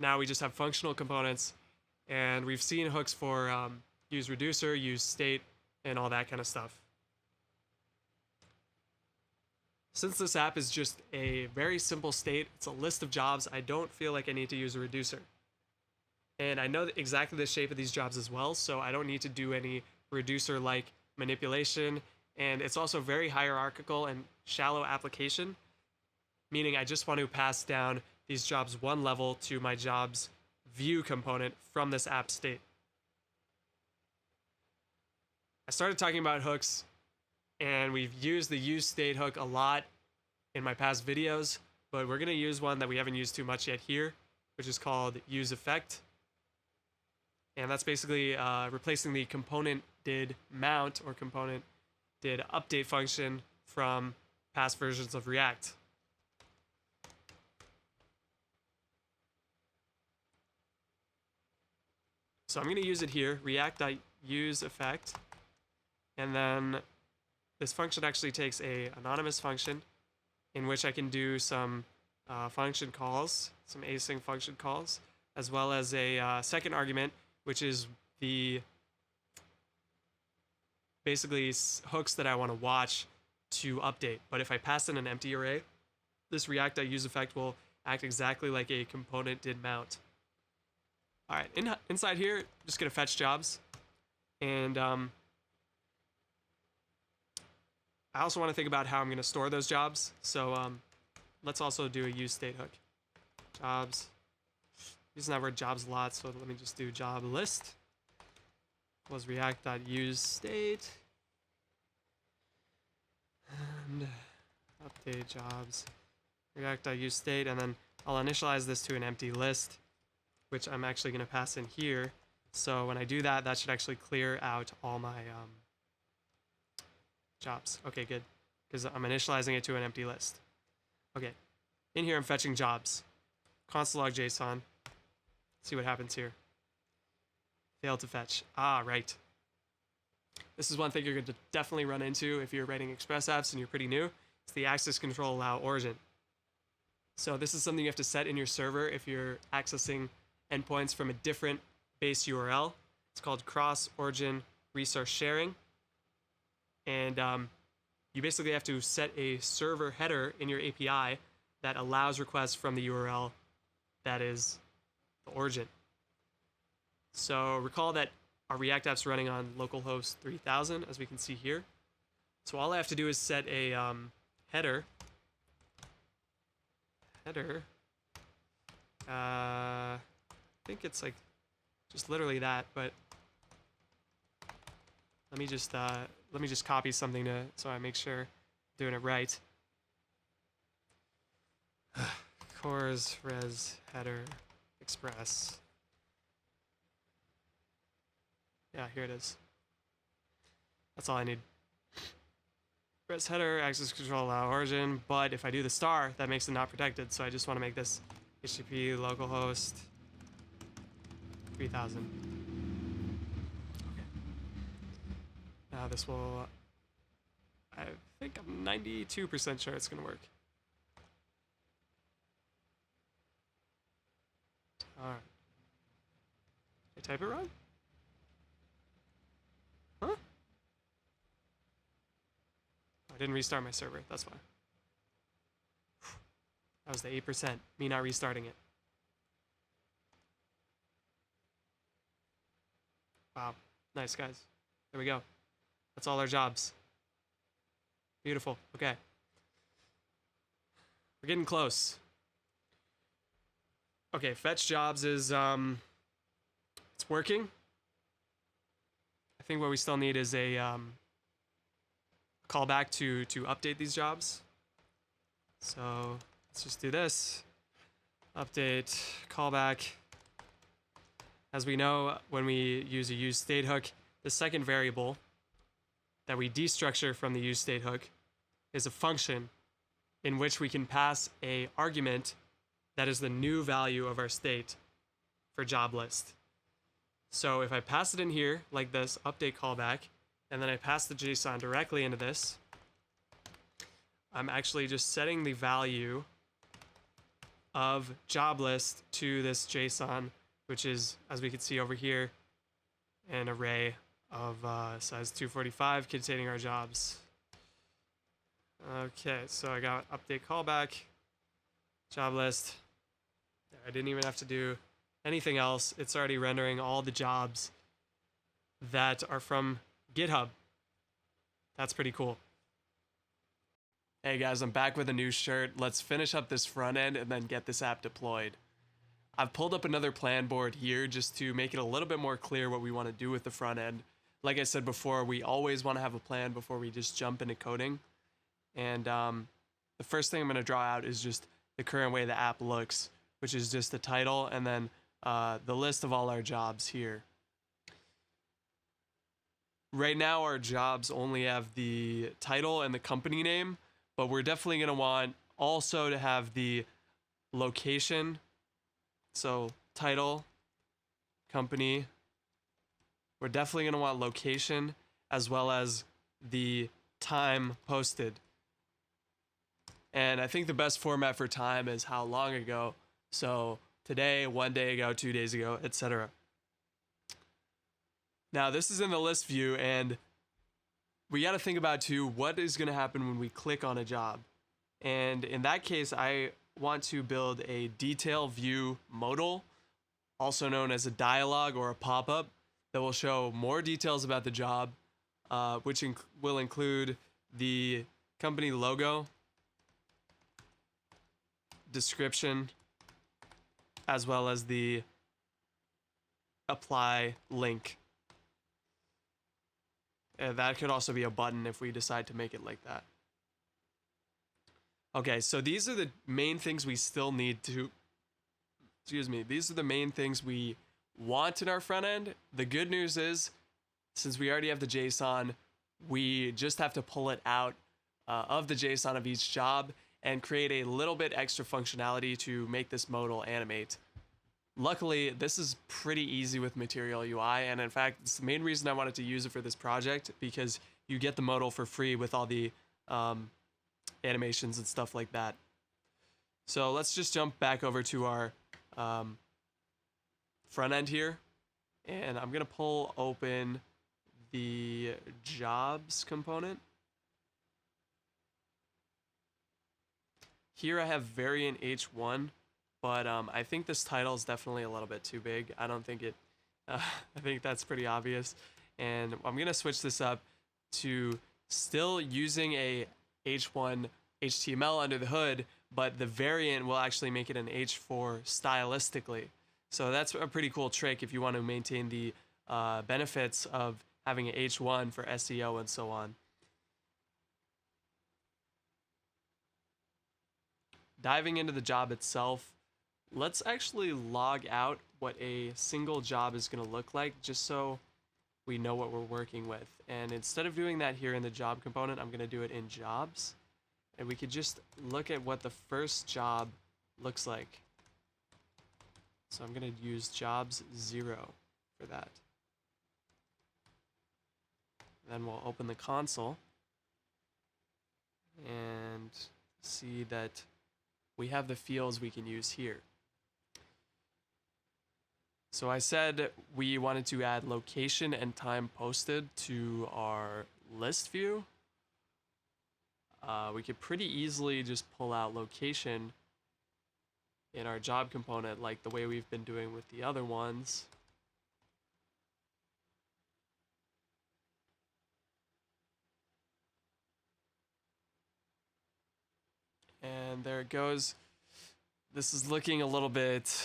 Now we just have functional components, and we've seen hooks for use reducer, use state, and all that kind of stuff. Since this app is just a very simple state, it's a list of jobs, I don't feel like I need to use a reducer. And I know exactly the shape of these jobs as well, so I don't need to do any reducer-like manipulation. And it's also very hierarchical and shallow application, meaning I just want to pass down these jobs one level to my jobs view component from this app state. I started talking about hooks, and we've used the use state hook a lot in my past videos, but we're going to use one that we haven't used too much yet here, which is called use effect. And that's basically replacing the component did mount or component did update function from past versions of React. So I'm going to use it here, react.use effect, and then this function actually takes a anonymous function in which I can do some function calls, some async function calls, as well as a second argument, which is the basically hooks that I want to watch to update. But if I pass in an empty array, this react.use effect will act exactly like a component did mount. All right, inside here, just gonna fetch jobs, and I also want to think about how I'm gonna store those jobs. So let's also do a use state hook. Jobs. Using that word jobs a lot, so let me just do job list was react.use state and update jobs react.use state, and then I'll initialize this to an empty list, which I'm actually going to pass in here. So when I do that, that should actually clear out all my jobs. Okay, good, because I'm initializing it to an empty list. Okay, in here I'm fetching jobs. Console log JSON. See what happens here. Failed to fetch. Ah, right. This is one thing you're going to definitely run into if you're writing Express apps and you're pretty new. It's the access control allow origin. So this is something you have to set in your server if you're accessing endpoints from a different base URL. It's called cross origin resource sharing. And you basically have to set a server header in your API that allows requests from the URL that is the origin. So recall that our React app's running on localhost 3000, as we can see here. So all I have to do is set a header. I think it's like just literally that, but let me just copy something so I make sure I'm doing it right. Cors res header express. Yeah, here it is. That's all I need. Res header, access control allow origin, but if I do the star, that makes it not protected, so I just want to make this HTTP localhost 3000. Okay. Now this will, I think I'm 92% sure it's going to work. Alright. Did I type it wrong? Huh? I didn't restart my server, that's why. That was the 8%, me not restarting it. Wow, nice guys. There we go. That's all our jobs. Beautiful, okay. We're getting close. Okay, fetch jobs is, it's working. I think what we still need is a callback to update these jobs. So let's just do this. Update, callback. As we know, when we use a use state hook, the second variable that we destructure from the use state hook is a function in which we can pass a argument that is the new value of our state for job list. So if I pass it in here like this, update callback, and then I pass the JSON directly into this, I'm actually just setting the value of job list to this JSON, which is, as we can see over here, an array of size 245 containing our jobs. Okay, so I got update callback, job list. I didn't even have to do anything else. It's already rendering all the jobs that are from GitHub. That's pretty cool. Hey guys, I'm back with a new shirt. Let's finish up this front end and then get this app deployed. I've pulled up another plan board here just to make it a little bit more clear what we want to do with the front end. Like I said before, we always want to have a plan before we just jump into coding. And the first thing I'm going to draw out is just the current way the app looks, which is just the title and then the list of all our jobs here. Right now, our jobs only have the title and the company name, but we're definitely going to want also to have the location. So title, company. We're definitely going to want location as well as the time posted. And I think the best format for time is how long ago. So today, 1 day ago, 2 days ago, etc. Now this is in the list view, and we got to think about too, what is going to happen when we click on a job. And in that case, I want to build a detail view modal, also known as a dialog or a pop-up, that will show more details about the job, which will include the company logo, description, as well as the apply link. And that could also be a button if we decide to make it like that. Okay, so these are the main things we still need to, these are the main things we want in our front end. The good news is, since we already have the JSON, we just have to pull it out of the JSON of each job and create a little bit extra functionality to make this modal animate. Luckily, this is pretty easy with Material UI, and in fact, it's the main reason I wanted to use it for this project, because you get the modal for free with all the animations and stuff like that. So let's just jump back over to our front end here, and I'm gonna pull open the jobs component. Here I have variant H1, but I think this title is definitely a little bit too big. I don't think it, I think that's pretty obvious. And I'm gonna switch this up to still using a H1 HTML under the hood, but the variant will actually make it an H4 stylistically. So that's a pretty cool trick if you want to maintain the benefits of having an H1 for SEO and so on. Diving into the job itself, let's actually log out what a single job is going to look like, just so we know what we're working with. And instead of doing that here in the job component, I'm going to do it in jobs. And we could just look at what the first job looks like. So I'm going to use jobs 0 for that. Then we'll open the console and see that we have the fields we can use here. So I said we wanted to add location and time posted to our list view. We could pretty easily just pull out location in our job component like the way we've been doing with the other ones. And there it goes. This is looking a little bit,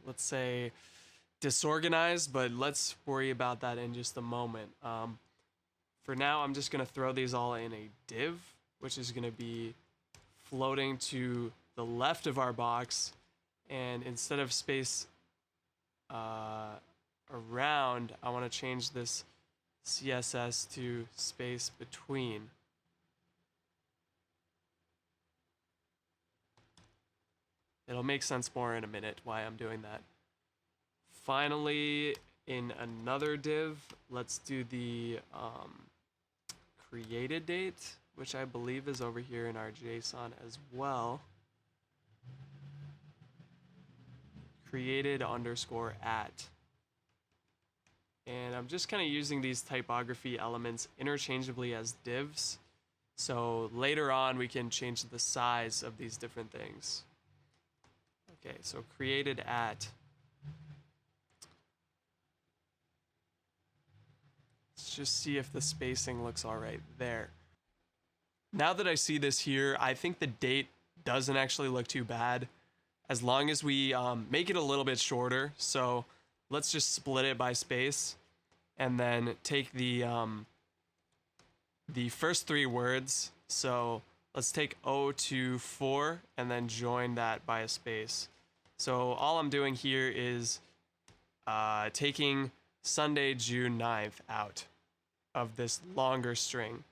let's say, disorganized, but let's worry about that in just a moment. For now, I'm just going to throw these all in a div, which is going to be floating to the left of our box. And instead of space around, I want to change this CSS to space between. It'll make sense more in a minute why I'm doing that. Finally, in another div, let's do the created date, which I believe is over here in our JSON as well. Created_at. And I'm just kind of using these typography elements interchangeably as divs. So later on, we can change the size of these different things. Okay, so created at. Let's just see if the spacing looks all right there. Now that I see this here, I think the date doesn't actually look too bad, as long as we make it a little bit shorter. So let's just split it by space, and then take the first 3 words. So let's take 024 and then join that by a space. So all I'm doing here is taking Sunday, June 9th out. of this longer string.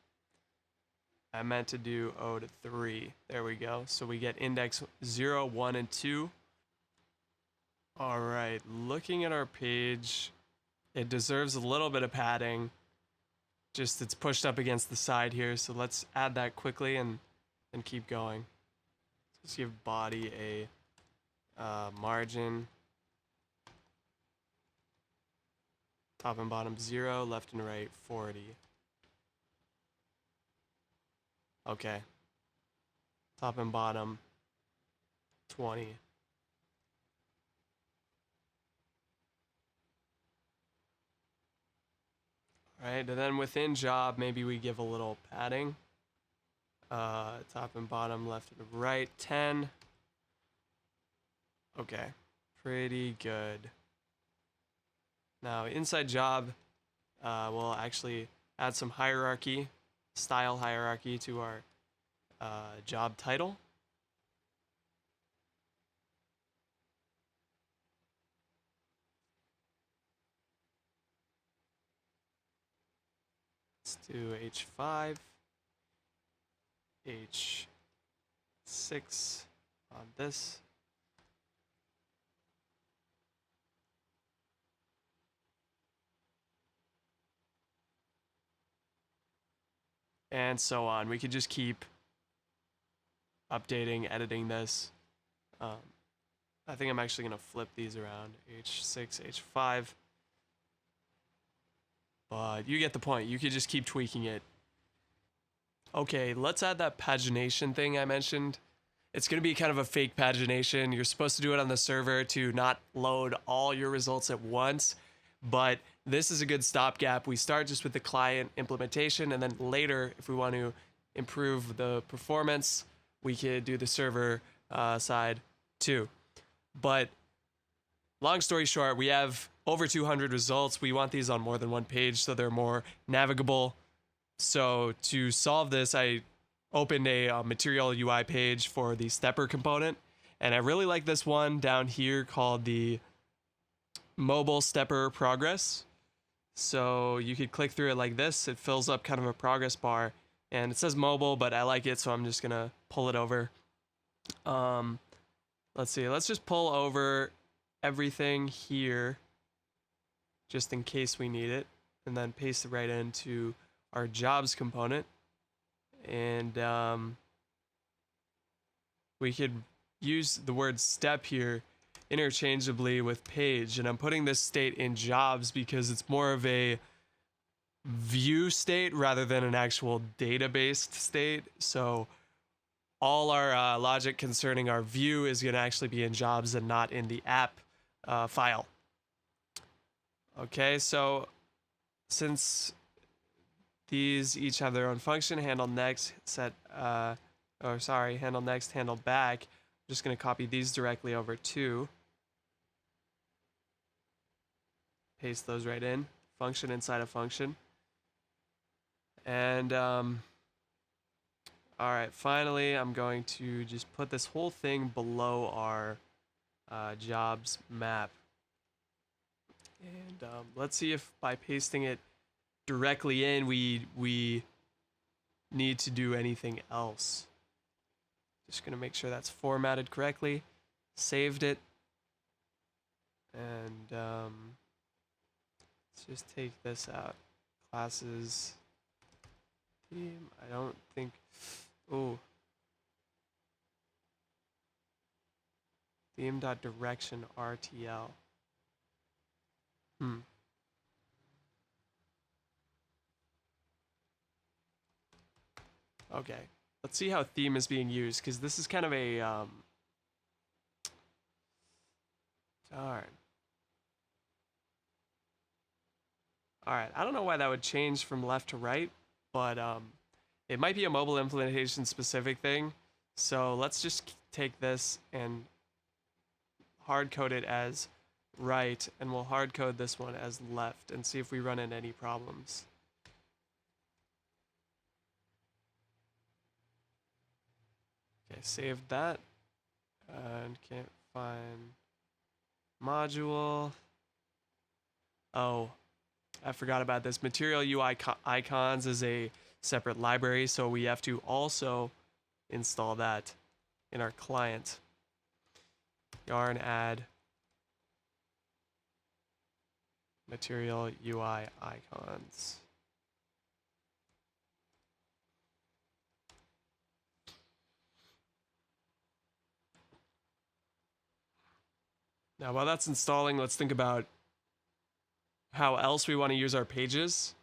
I meant to do O to 3. There we go. So we get index 0, 1, and 2. All right, looking at our page, it deserves a little bit of padding. Just it's pushed up against the side here, so let's add that quickly and keep going. Let's give body a margin. Top and bottom 0, left and right 40. Okay. Top and bottom 20. All right, and then within job, maybe we give a little padding. Top and bottom, left and right 10. Okay, pretty good. Now inside job, we'll actually add some hierarchy, style hierarchy to our job title. Let's do H5, H6 on this. And so on. We could just keep updating, editing this. I think I'm actually going to flip these around. H6, H5. But you get the point. You could just keep tweaking it. Okay, let's add that pagination thing I mentioned. It's going to be kind of a fake pagination. You're supposed to do it on the server to not load all your results at once. But this is a good stopgap. We start just with the client implementation, and then later, if we want to improve the performance, we could do the server side too. But long story short, we have over 200 results. We want these on more than one page so they're more navigable. So to solve this, I opened a material UI page for the stepper component, and I really like this one down here called the mobile stepper progress. So you could click through it like this. It fills up kind of a progress bar, and it says mobile, but I like it, so I'm just gonna pull it over. Let's see, let's just pull over everything here just in case we need it, and then paste it right into our jobs component. And we could use the word step here interchangeably with page, and I'm putting this state in jobs because it's more of a view state rather than an actual database state. So all our logic concerning our view is going to actually be in jobs and not in the app file. Okay, so since these each have their own function, handle next, handle next, handle back, I'm just going to copy these directly over to, paste those right in, function inside a function. And all right, finally, I'm going to just put this whole thing below our jobs map. And let's see if by pasting it directly in, we need to do anything else. Just gonna make sure that's formatted correctly, saved it, and let's just take this out. Classes, theme, I don't think, theme.direction RTL. Okay, let's see how theme is being used, because this is kind of a darn. All right, I don't know why that would change from left to right, but it might be a mobile implementation specific thing. So let's just take this and hard code it as right, and we'll hard code this one as left and see if we run into any problems. Okay, saved that, and can't find module. Oh, I forgot about this. Material UI icons is a separate library, so we have to also install that in our client. Yarn add material UI icons. Now, while that's installing, let's think about how else we want to use our pages.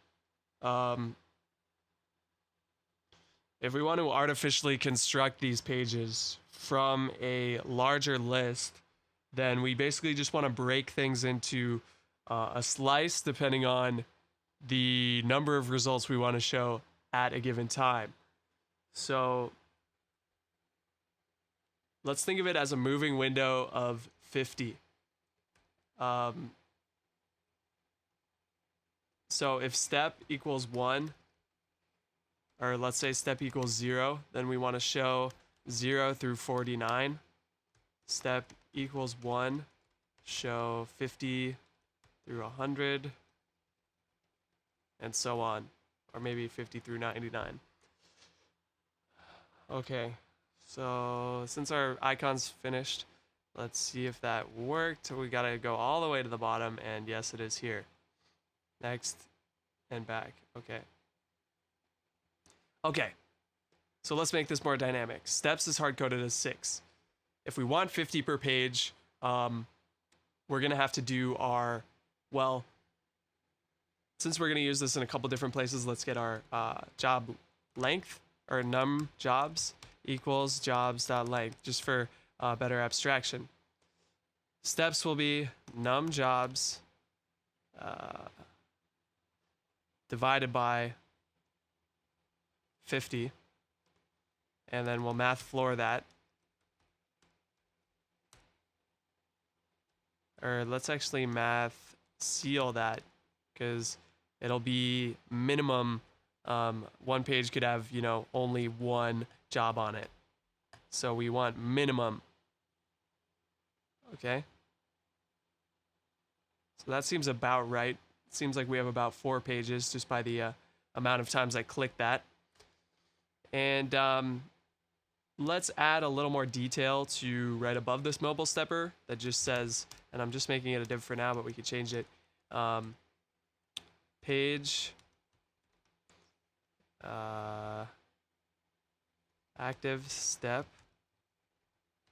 If we want to artificially construct these pages from a larger list, then we basically just want to break things into a slice depending on the number of results we want to show at a given time. So let's think of it as a moving window of 50. So if step equals 1, or let's say step equals 0, then we want to show 0 through 49. Step equals 1, show 50 through 100, and so on, or maybe 50 through 99. Okay, so since our icon's finished, let's see if that worked. We gotta go all the way to the bottom, and yes, it is here. Next, and back. Okay. Okay, so let's make this more dynamic. Steps is hard-coded as 6. If we want 50 per page, we're gonna have to do our, well, since we're gonna use this in a couple different places, let's get our job length, or num jobs equals jobs.length, just for better abstraction. Steps will be num jobs divided by 50, and then we'll math floor that. Or let's actually math seal that, because it'll be minimum. One page could have, only one job on it. So we want minimum. Okay. So that seems about right. It seems like we have about 4 pages just by the amount of times I click that. And let's add a little more detail to right above this mobile stepper that just says, and I'm just making it a div for now, but we could change it. Page active step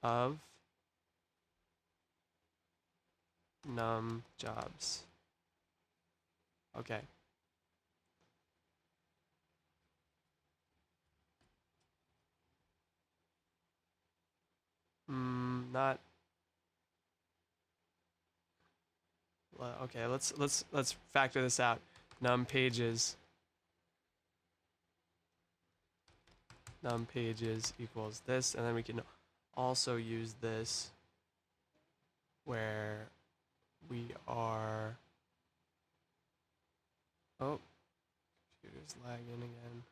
of num jobs. Okay. Not. Okay, let's factor this out. Num pages equals this, and then we can also use this where we are. Oh, computer's lagging again.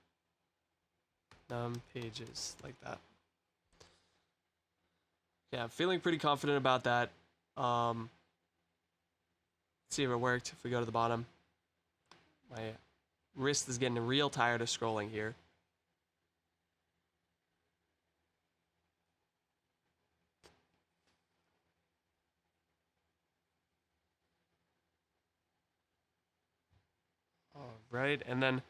Num pages, like that. Yeah, I'm feeling pretty confident about that. Let's see if it worked. If we go to the bottom, my wrist is getting real tired of scrolling here. All right, and then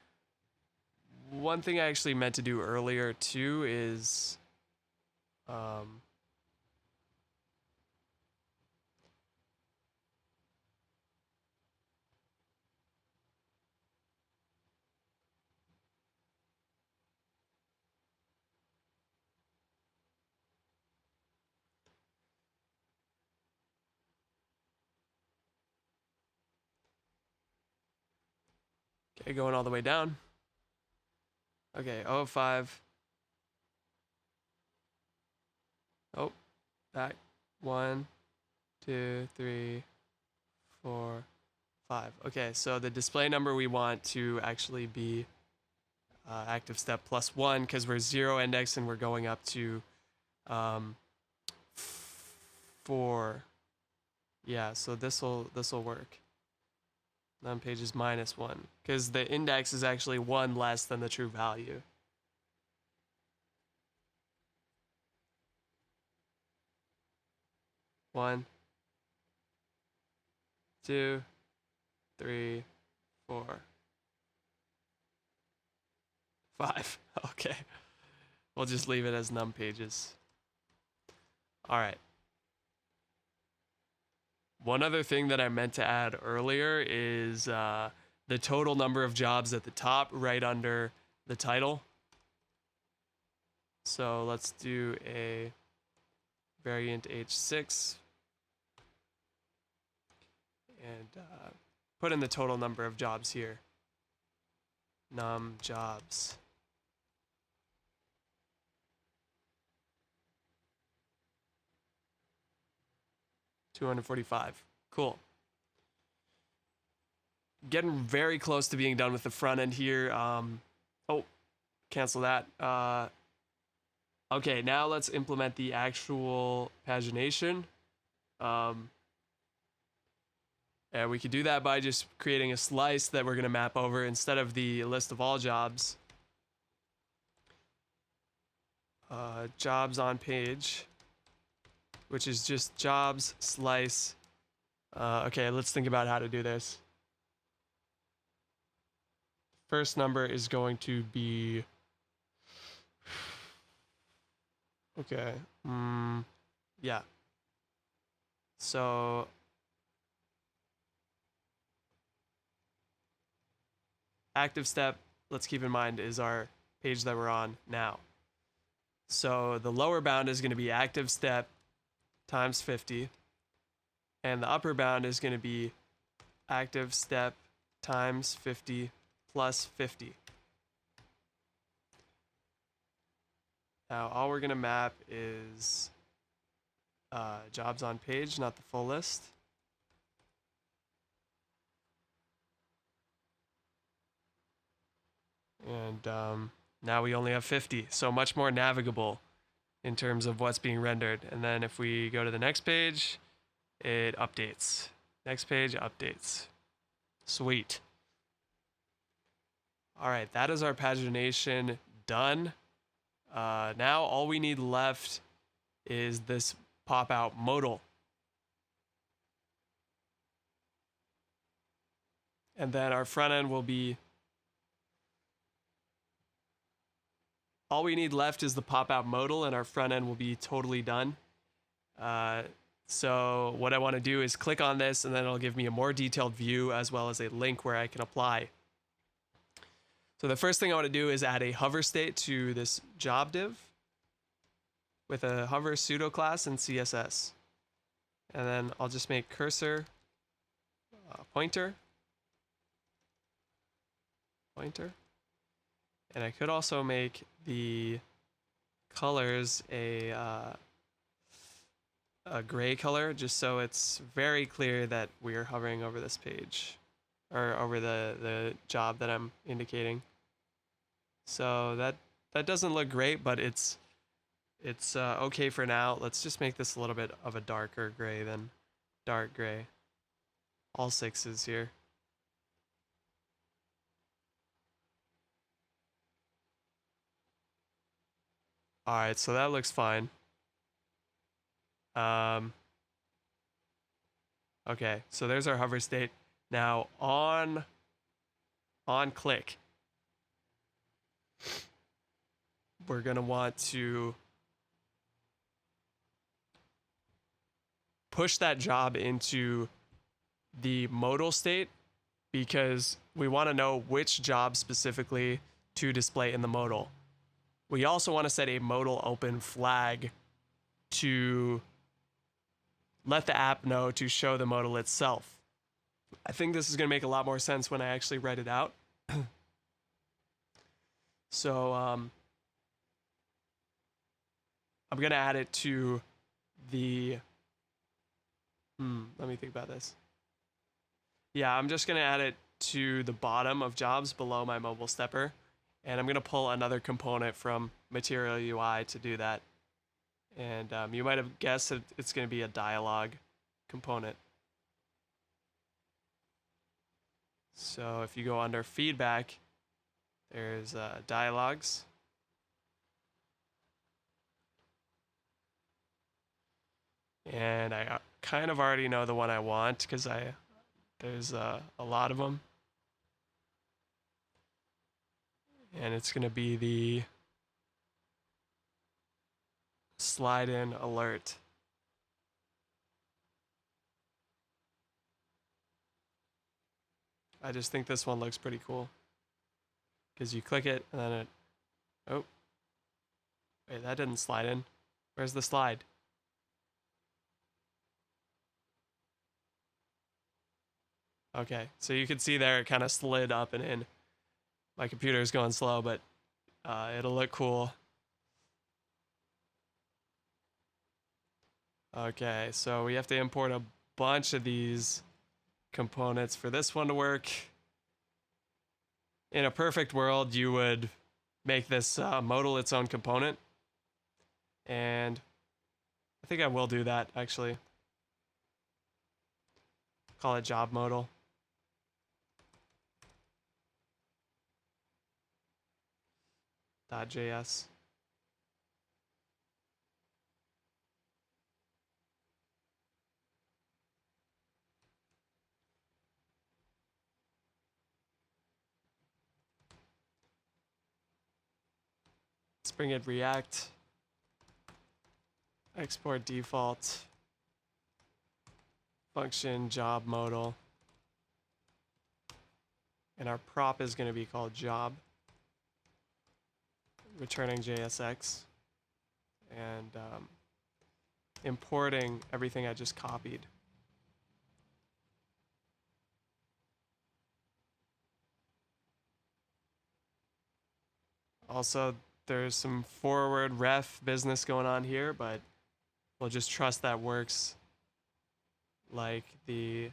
one thing I actually meant to do earlier too is okay, going all the way down. Okay, 05. Oh, back. 1, 2, 3, 4, 5. Okay, so the display number we want to actually be active step +1, because we're 0 index and we're going up to 4. Yeah, so this'll work. Num page is -1 because the index is actually 1 less than the true value. One, 2, 3, 4, 5. Okay. We'll just leave it as num pages. All right. One other thing that I meant to add earlier is the total number of jobs at the top right under the title. So let's do a variant h6 and put in the total number of jobs here. Num jobs. $245. Cool. Getting very close to being done with the front end here. Oh, cancel that. Okay, now let's implement the actual pagination. And we could do that by just creating a slice that we're going to map over instead of the list of all jobs. Jobs on page, which is just jobs slice. Okay, let's think about how to do this. First number is going to be, okay, yeah. So active step, let's keep in mind, is our page that we're on now. So the lower bound is going to be active step times 50, and the upper bound is going to be active step times 50 plus 50. Now all we're going to map is jobs on page, not the full list. And now we only have 50, so much more navigable in terms of what's being rendered. And then if we go to the next page, it updates. Next page updates. Sweet. All right, that is our pagination done. Now all we need left is this pop-out modal. And then our front end will be, all we need left is the pop-out modal, and our front end will be totally done. So what I want to do is click on this, and then it'll give me a more detailed view as well as a link where I can apply. So the first thing I want to do is add a hover state to this job div with a hover pseudo class and CSS. And then I'll just make cursor pointer. And I could also make the colors a gray color, just so it's very clear that we are hovering over this page, or over the job that I'm indicating. So that doesn't look great, but it's okay for now. Let's just make this a little bit of a darker gray than dark gray. All sixes here. All right, so that looks fine. Okay, so there's our hover state. Now on click, we're gonna want to push that job into the modal state, because we want to know which job specifically to display in the modal. We also want to set a modal open flag to let the app know to show the modal itself. I think this is going to make a lot more sense when I actually write it out. So I'm going to add it to the, let me think about this. Yeah, I'm just going to add it to the bottom of jobs below my mobile stepper. And I'm going to pull another component from Material UI to do that. And you might have guessed that it's going to be a dialog component. So if you go under feedback, there's dialogues. And I kind of already know the one I want because there's a lot of them. And it's going to be the slide in alert. I just think this one looks pretty cool because you click it and then it, oh, wait, that didn't slide in. Where's the slide? Okay, so you can see there it kind of slid up and in. My computer is going slow, but it'll look cool. Okay, so we have to import a bunch of these components for this one to work. In a perfect world, you would make this modal its own component. And I think I will do that, actually. Call it job modal. .js. Let's bring it React. Export default. Function job modal. And our prop is going to be called job. Returning JSX. And importing everything I just copied. Also, there's some forward ref business going on here, but we'll just trust that works like the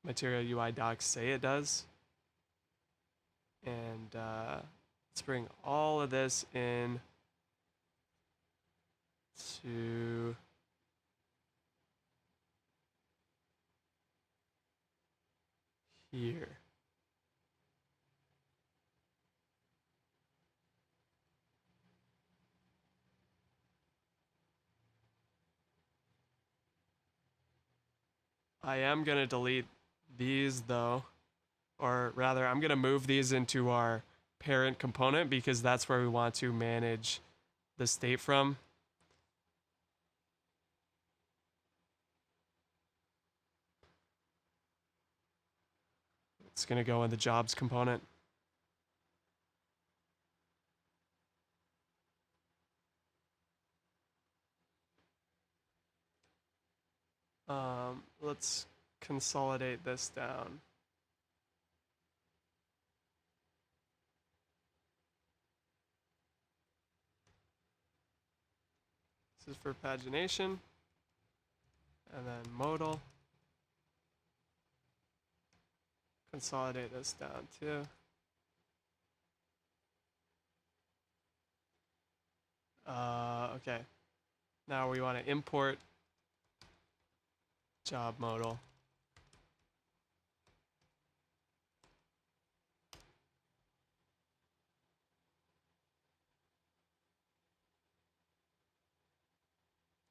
material UI docs say it does. And let's bring all of this in to here. I am going to delete these though, or rather I'm going to move these into our parent component because that's where we want to manage the state from. It's going to go in the jobs component. Let's consolidate this down. This is for pagination, and then modal. Consolidate this down too. Okay. Now we want to import job modal.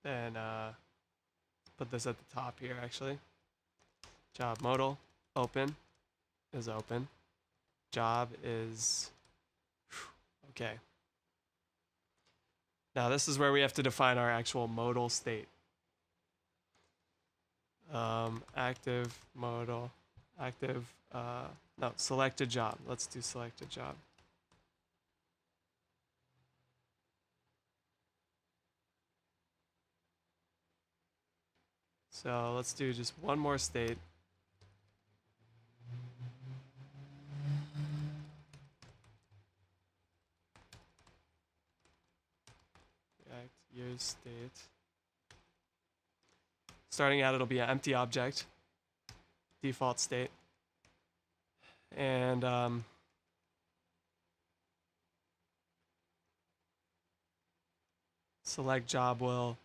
Then put this at the top here actually. Job modal open is open. Job is okay. Now this is where we have to define our actual modal state. Active modal, active, no, selected job. Let's do selected job. So let's do just one more state. React use state. Starting out, it'll be an empty object, default state. And select job will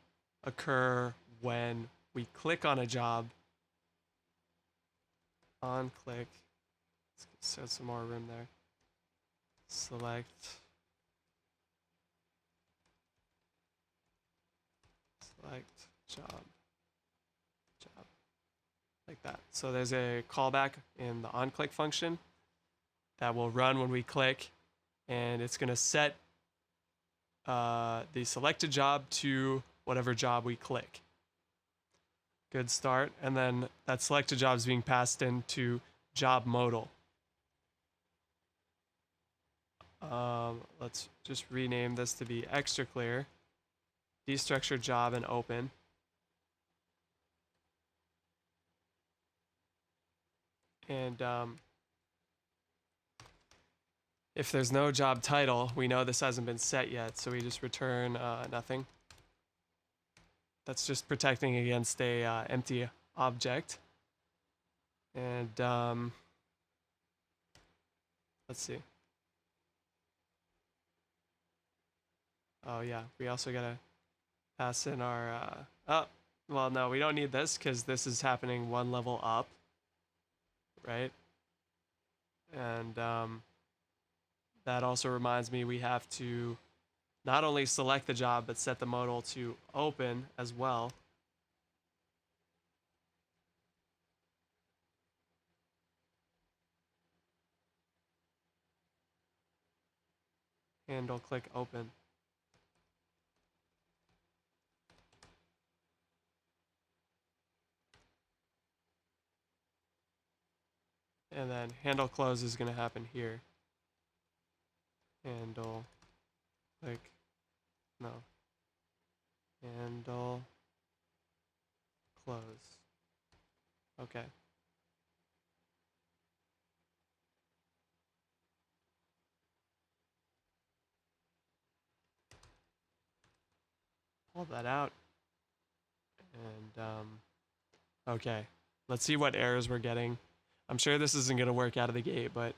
occur when we click on a job on click. Let's set some more room there. Select job, like that. So there's a callback in the on click function that will run when we click, and it's going to set the selected job to whatever job we click. Good start. And then that selected job is being passed into job modal. Let's just rename this to be extra clear. Destructure job and open. And if there's no job title, we know this hasn't been set yet, so we just return nothing. That's just protecting against a empty object. And let's see. Oh yeah, we also gotta pass in our, oh, well no, we don't need this because this is happening one level up, right? And that also reminds me we have to not only select the job, but set the modal to open as well. Handle click open. And then handle close is going to happen here. Handle click, no. Handle close. Okay. Pull that out. And okay. Let's see what errors we're getting. I'm sure this isn't going to work out of the gate, but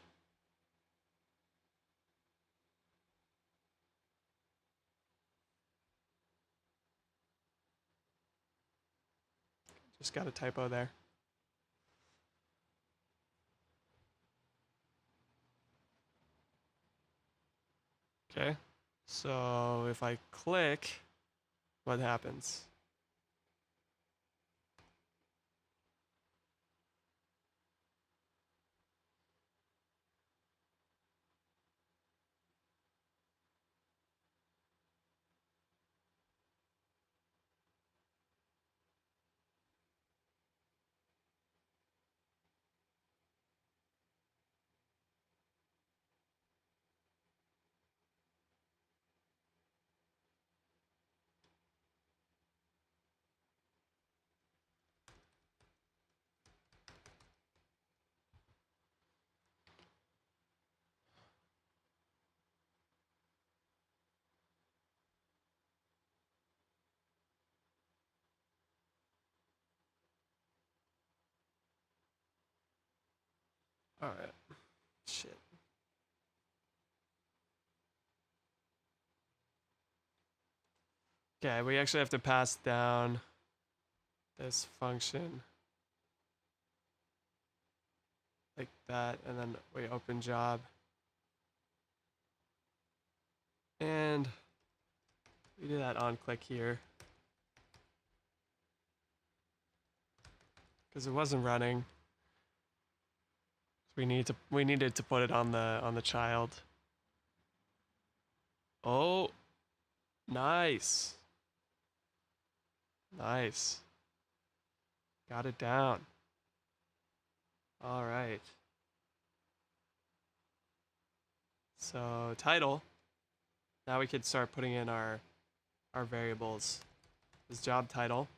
just got a typo there. Okay. So if I click, what happens? All right. Shit. Okay, we actually have to pass down this function like that, and then we open job. And we do that on click here. Because it wasn't running. We needed to put it on the child. Oh, nice. Nice. Got it down. All right. So title. Now we could start putting in our variables. This job title.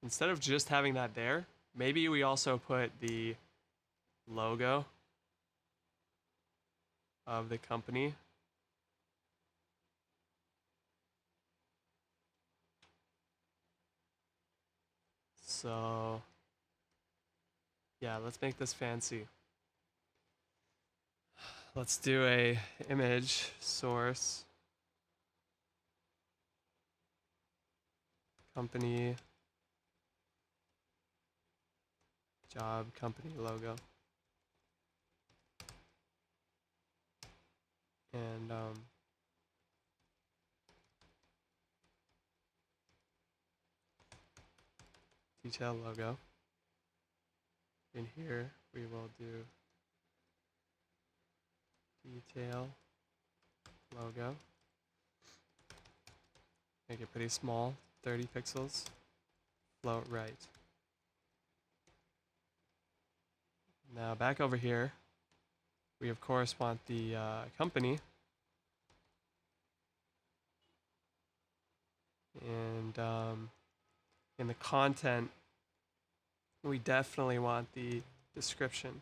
Instead of just having that there, maybe we also put the logo of the company. So yeah, let's make this fancy. Let's do a image source company job company logo. And detail logo. In here we will do detail logo. Make it pretty small, 30 pixels. Float right. Now back over here, we of course want the company. And in the content, we definitely want the description.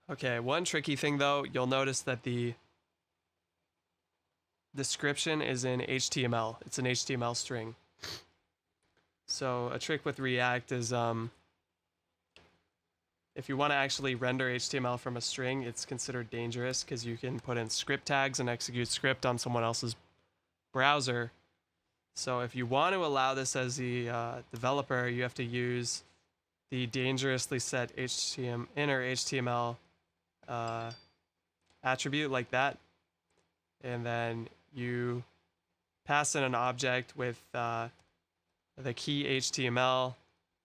Okay, one tricky thing though, you'll notice that the description is in HTML. It's an HTML string. So a trick with React is if you want to actually render HTML from a string, it's considered dangerous because you can put in script tags and execute script on someone else's browser. So if you want to allow this as the developer, you have to use the dangerously set inner HTML attribute like that. And then you pass in an object with the key HTML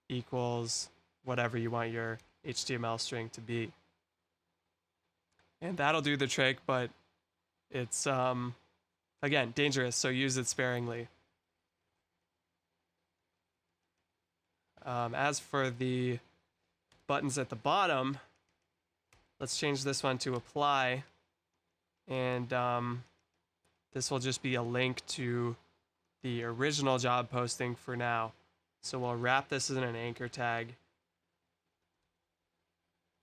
equals whatever you want your HTML string to be. And that'll do the trick, but it's, again, dangerous, so use it sparingly. As for the buttons at the bottom, let's change this one to apply. And this will just be a link to the original job posting for now. So we'll wrap this in an anchor tag.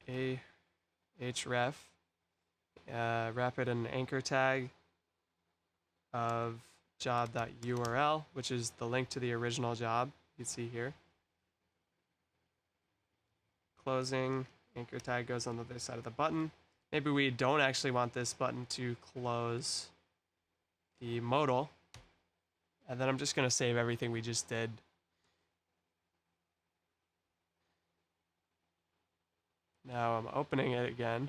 href. Wrap it in an anchor tag of job.url, which is the link to the original job you see here. Closing, anchor tag goes on the other side of the button. Maybe we don't actually want this button to close the modal. And then I'm just going to save everything we just did. Now I'm opening it again.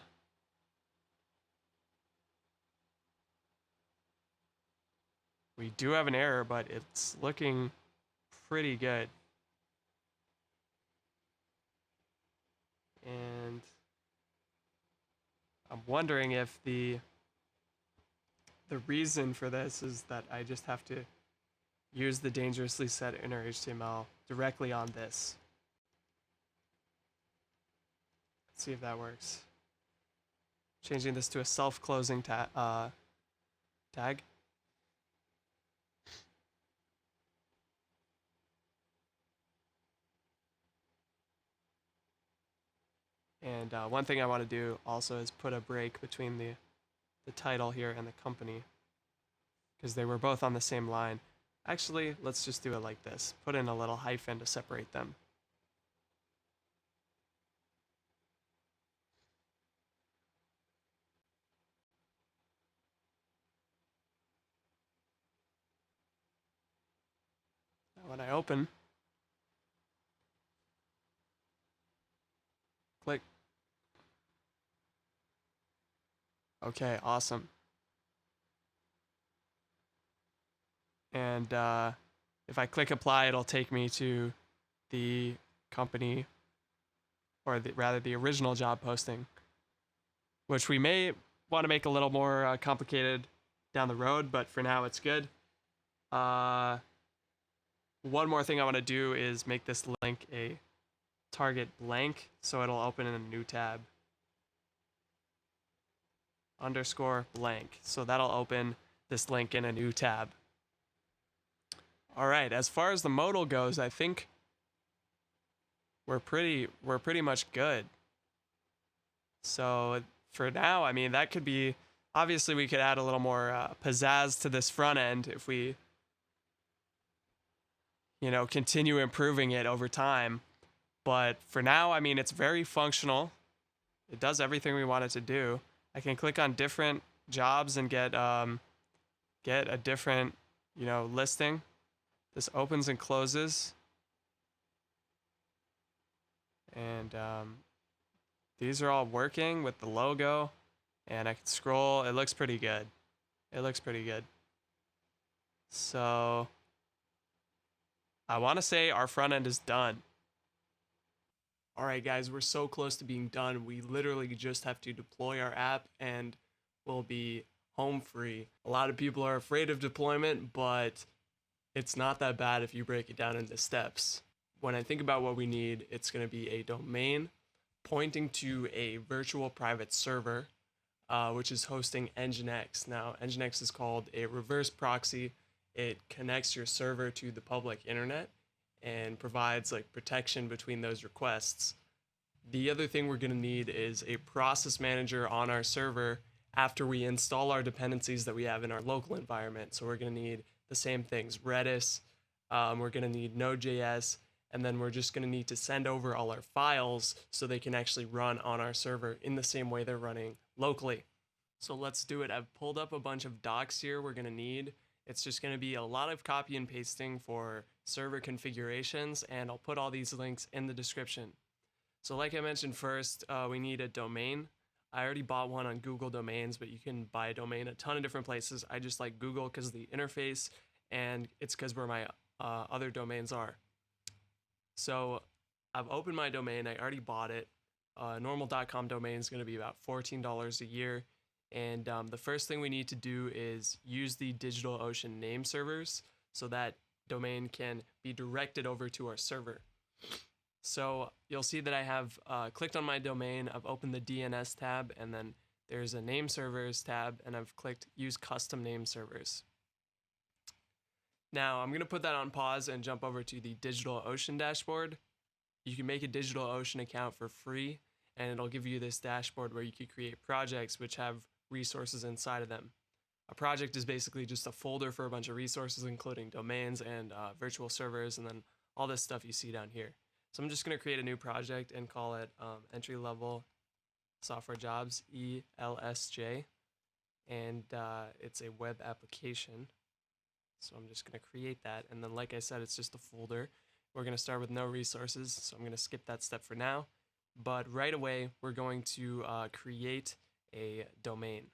We do have an error, but it's looking pretty good. And I'm wondering if the reason for this is that I just have to use the dangerously set inner HTML directly on this. Let's see if that works. Changing this to a self-closing tag. And one thing I want to do also is put a break between the title here and the company, because they were both on the same line. Actually, let's just do it like this. Put in a little hyphen to separate them. Now when I open, click. Okay, awesome. And if I click apply, it'll take me to the company, or rather the original job posting, which we may want to make a little more complicated down the road, but for now it's good. One more thing I want to do is make this link a target blank, so it'll open in a new tab. Underscore blank. So that'll open this link in a new tab. All right, as far as the modal goes, I think we're pretty much good. So for now, I mean, that could be, obviously we could add a little more pizzazz to this front end if we, you know, continue improving it over time. But for now, I mean, it's very functional. It does everything we want it to do. I can click on different jobs and get a different, you know, listing. this opens and closes, and these are all working with the logo, and I can scroll. It looks pretty good. It looks pretty good. So I want to say our front end is done. All right, guys, we're so close to being done. We literally just have to deploy our app and we'll be home free. A lot of people are afraid of deployment, but it's not that bad if you break it down into steps. When I think about what we need, it's going to be a domain pointing to a virtual private server, which is hosting Nginx. Now, Nginx is called a reverse proxy. It connects your server to the public internet and provides like protection between those requests. The other thing we're going to need is a process manager on our server after we install our dependencies that we have in our local environment. So we're going to need the same things, Redis, we're going to need node.js, and then we're just going to need to send over all our files so they can actually run on our server in the same way they're running locally. So let's do it. I've pulled up a bunch of docs here we're going to need. It's just going to be a lot of copy and pasting for server configurations, and I'll put all these links in the description. So like I mentioned first, we need a domain. I already bought one on Google Domains, but you can buy a domain a ton of different places. I just like Google because of the interface, and it's because where my other domains are. So I've opened my domain. I already bought it. Normal.com domain is going to be about $14 a year. And the first thing we need to do is use the DigitalOcean name servers so that domain can be directed over to our server. So you'll see that I have clicked on my domain, I've opened the DNS tab, and then there's a name servers tab, and I've clicked use custom name servers. Now I'm going to put that on pause and jump over to the DigitalOcean dashboard. You can make a DigitalOcean account for free, and it'll give you this dashboard where you can create projects which have resources inside of them. A project is basically just a folder for a bunch of resources, including domains and virtual servers, and then all this stuff you see down here. So I'm just going to create a new project and call it entry-level software jobs, ELSJ, and it's a web application. So I'm just going to create that, and then like I said, it's just a folder. We're going to start with no resources, so I'm going to skip that step for now. But right away, we're going to create a domain.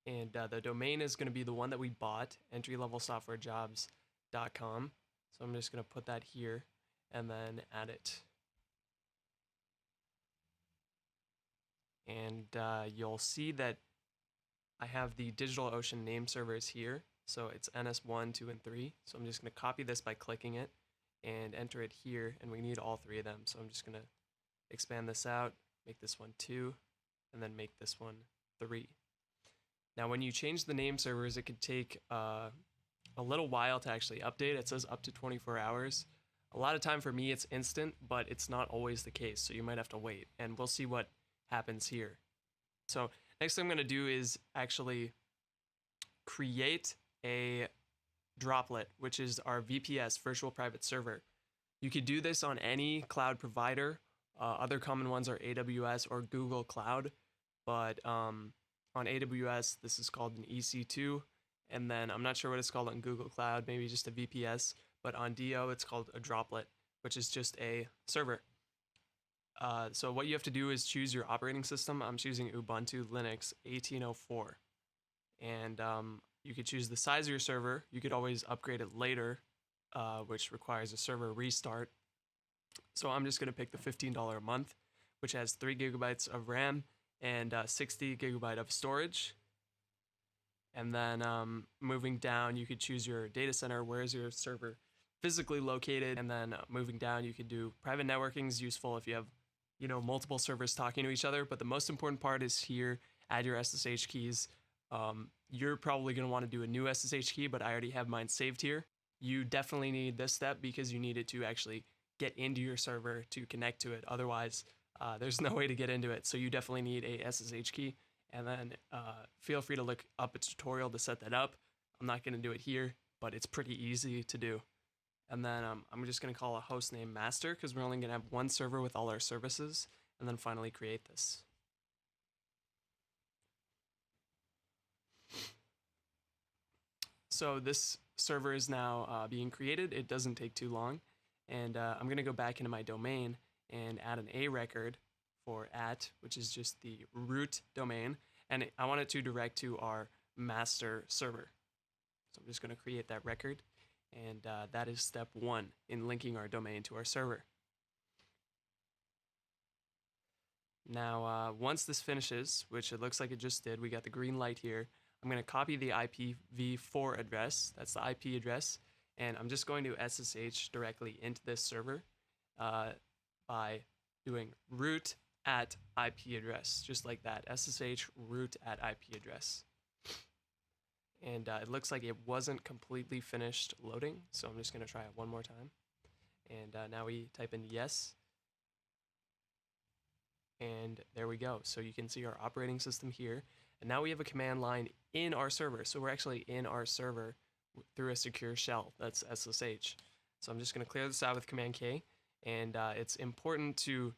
And the domain is going to be the one that we bought, entrylevelsoftwarejobs.com. So I'm just going to put that here and then add it. And you'll see that I have the DigitalOcean name servers here. So it's NS1, 2, and 3. So I'm just going to copy this by clicking it and enter it here. And we need all three of them. So I'm just going to expand this out, make this one 2, and then make this one 3. Now, when you change the name servers, it could take a little while to actually update. It says up to 24 hours. A lot of time for me, it's instant, but it's not always the case. So you might have to wait, and we'll see what happens here. So next thing I'm going to do is actually create a droplet, which is our VPS, virtual private server. You could do this on any cloud provider. Other common ones are AWS or Google Cloud, but on AWS, this is called an EC2, and then I'm not sure what it's called on Google Cloud, maybe just a VPS, but on DO, it's called a droplet, which is just a server. So what you have to do is choose your operating system. I'm choosing Ubuntu Linux 1804, and you could choose the size of your server. You could always upgrade it later, which requires a server restart. So I'm just going to pick the $15 a month, which has 3 gigabytes of RAM and 60 gigabyte of storage. And then moving down, you could choose your data center. Where is your server physically located? And then moving down, you could do private networking is useful if you have, multiple servers talking to each other. But the most important part is here, add your SSH keys. You're probably going to want to do a new SSH key, but I already have mine saved here. You definitely need this step because you need it to actually get into your server to connect to it. Otherwise, there's no way to get into it. So you definitely need a SSH key. And then feel free to look up a tutorial to set that up. I'm not going to do it here, but it's pretty easy to do. And then I'm just going to call a host name master because we're only going to have one server with all our services. And then finally create this. So this server is now being created. It doesn't take too long. And I'm going to go back into my domain and add an A record for @ which is just the root domain. And I want it to direct to our master server. So I'm just going to create that record. And that is step 1 in linking our domain to our server. Now, once this finishes, which it looks like it just did, we got the green light here. I'm going to copy the IPv4 address, that's the IP address, and I'm just going to SSH directly into this server by doing root at IP address, just like that, SSH root at IP address. And it looks like it wasn't completely finished loading, so I'm just going to try it one more time. And now we type in yes. And there we go. So you can see our operating system here. And now we have a command line in our server. So we're actually in our server through a secure shell. That's SSH. So I'm just going to clear this out with Command K. And it's important to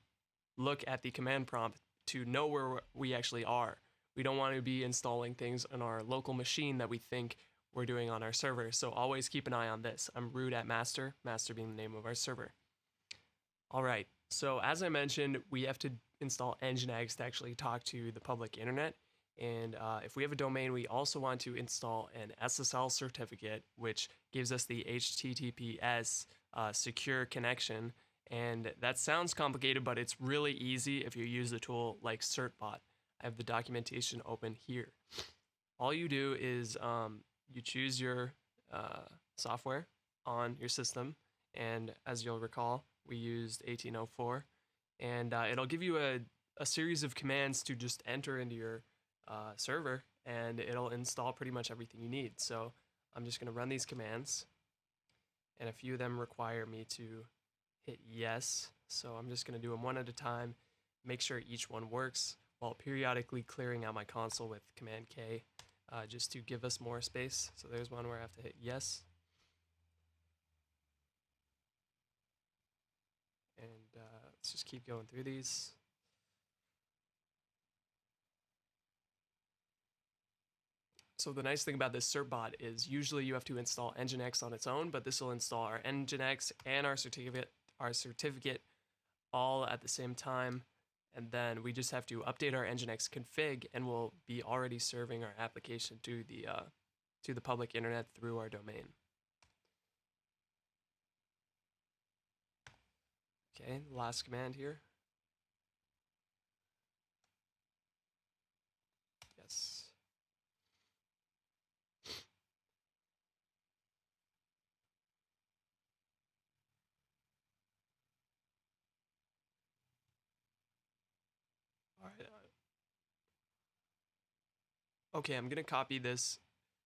look at the command prompt to know where we actually are. We don't want to be installing things on our local machine that we think we're doing on our server. So always keep an eye on this. I'm root at master, master being the name of our server. All right. So as I mentioned, we have to install Nginx to actually talk to the public internet. And if we have a domain, we also want to install an SSL certificate, which gives us the HTTPS secure connection. And that sounds complicated, but it's really easy if you use a tool like certbot. I have the documentation open here. All you do is you choose your software on your system. And as you'll recall, we used 1804. And it'll give you a series of commands to just enter into your server, and it'll install pretty much everything you need. So I'm just going to run these commands, and a few of them require me to hit yes. So I'm just going to do them one at a time, make sure each one works, while periodically clearing out my console with Command K just to give us more space. So there's one where I have to hit yes. And let's just keep going through these. So the nice thing about this certbot is usually you have to install Nginx on its own, but this will install our Nginx and our certificate all at the same time. And then we just have to update our Nginx config, and we'll be already serving our application to the public internet through our domain. Okay, last command here. Yes. All right. Okay, I'm going to copy this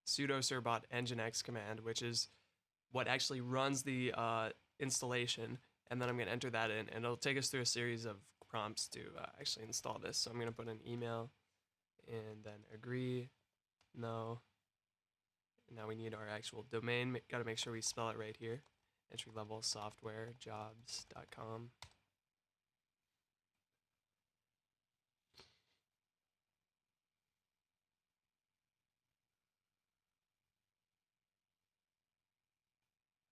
sudo certbot nginx command, which is what actually runs the installation, and then I'm going to enter that in, and it'll take us through a series of prompts to actually install this. So I'm going to put an email, and then agree, no. Now we need our actual domain. Got to make sure we spell it right here. Entry-level software jobs.com.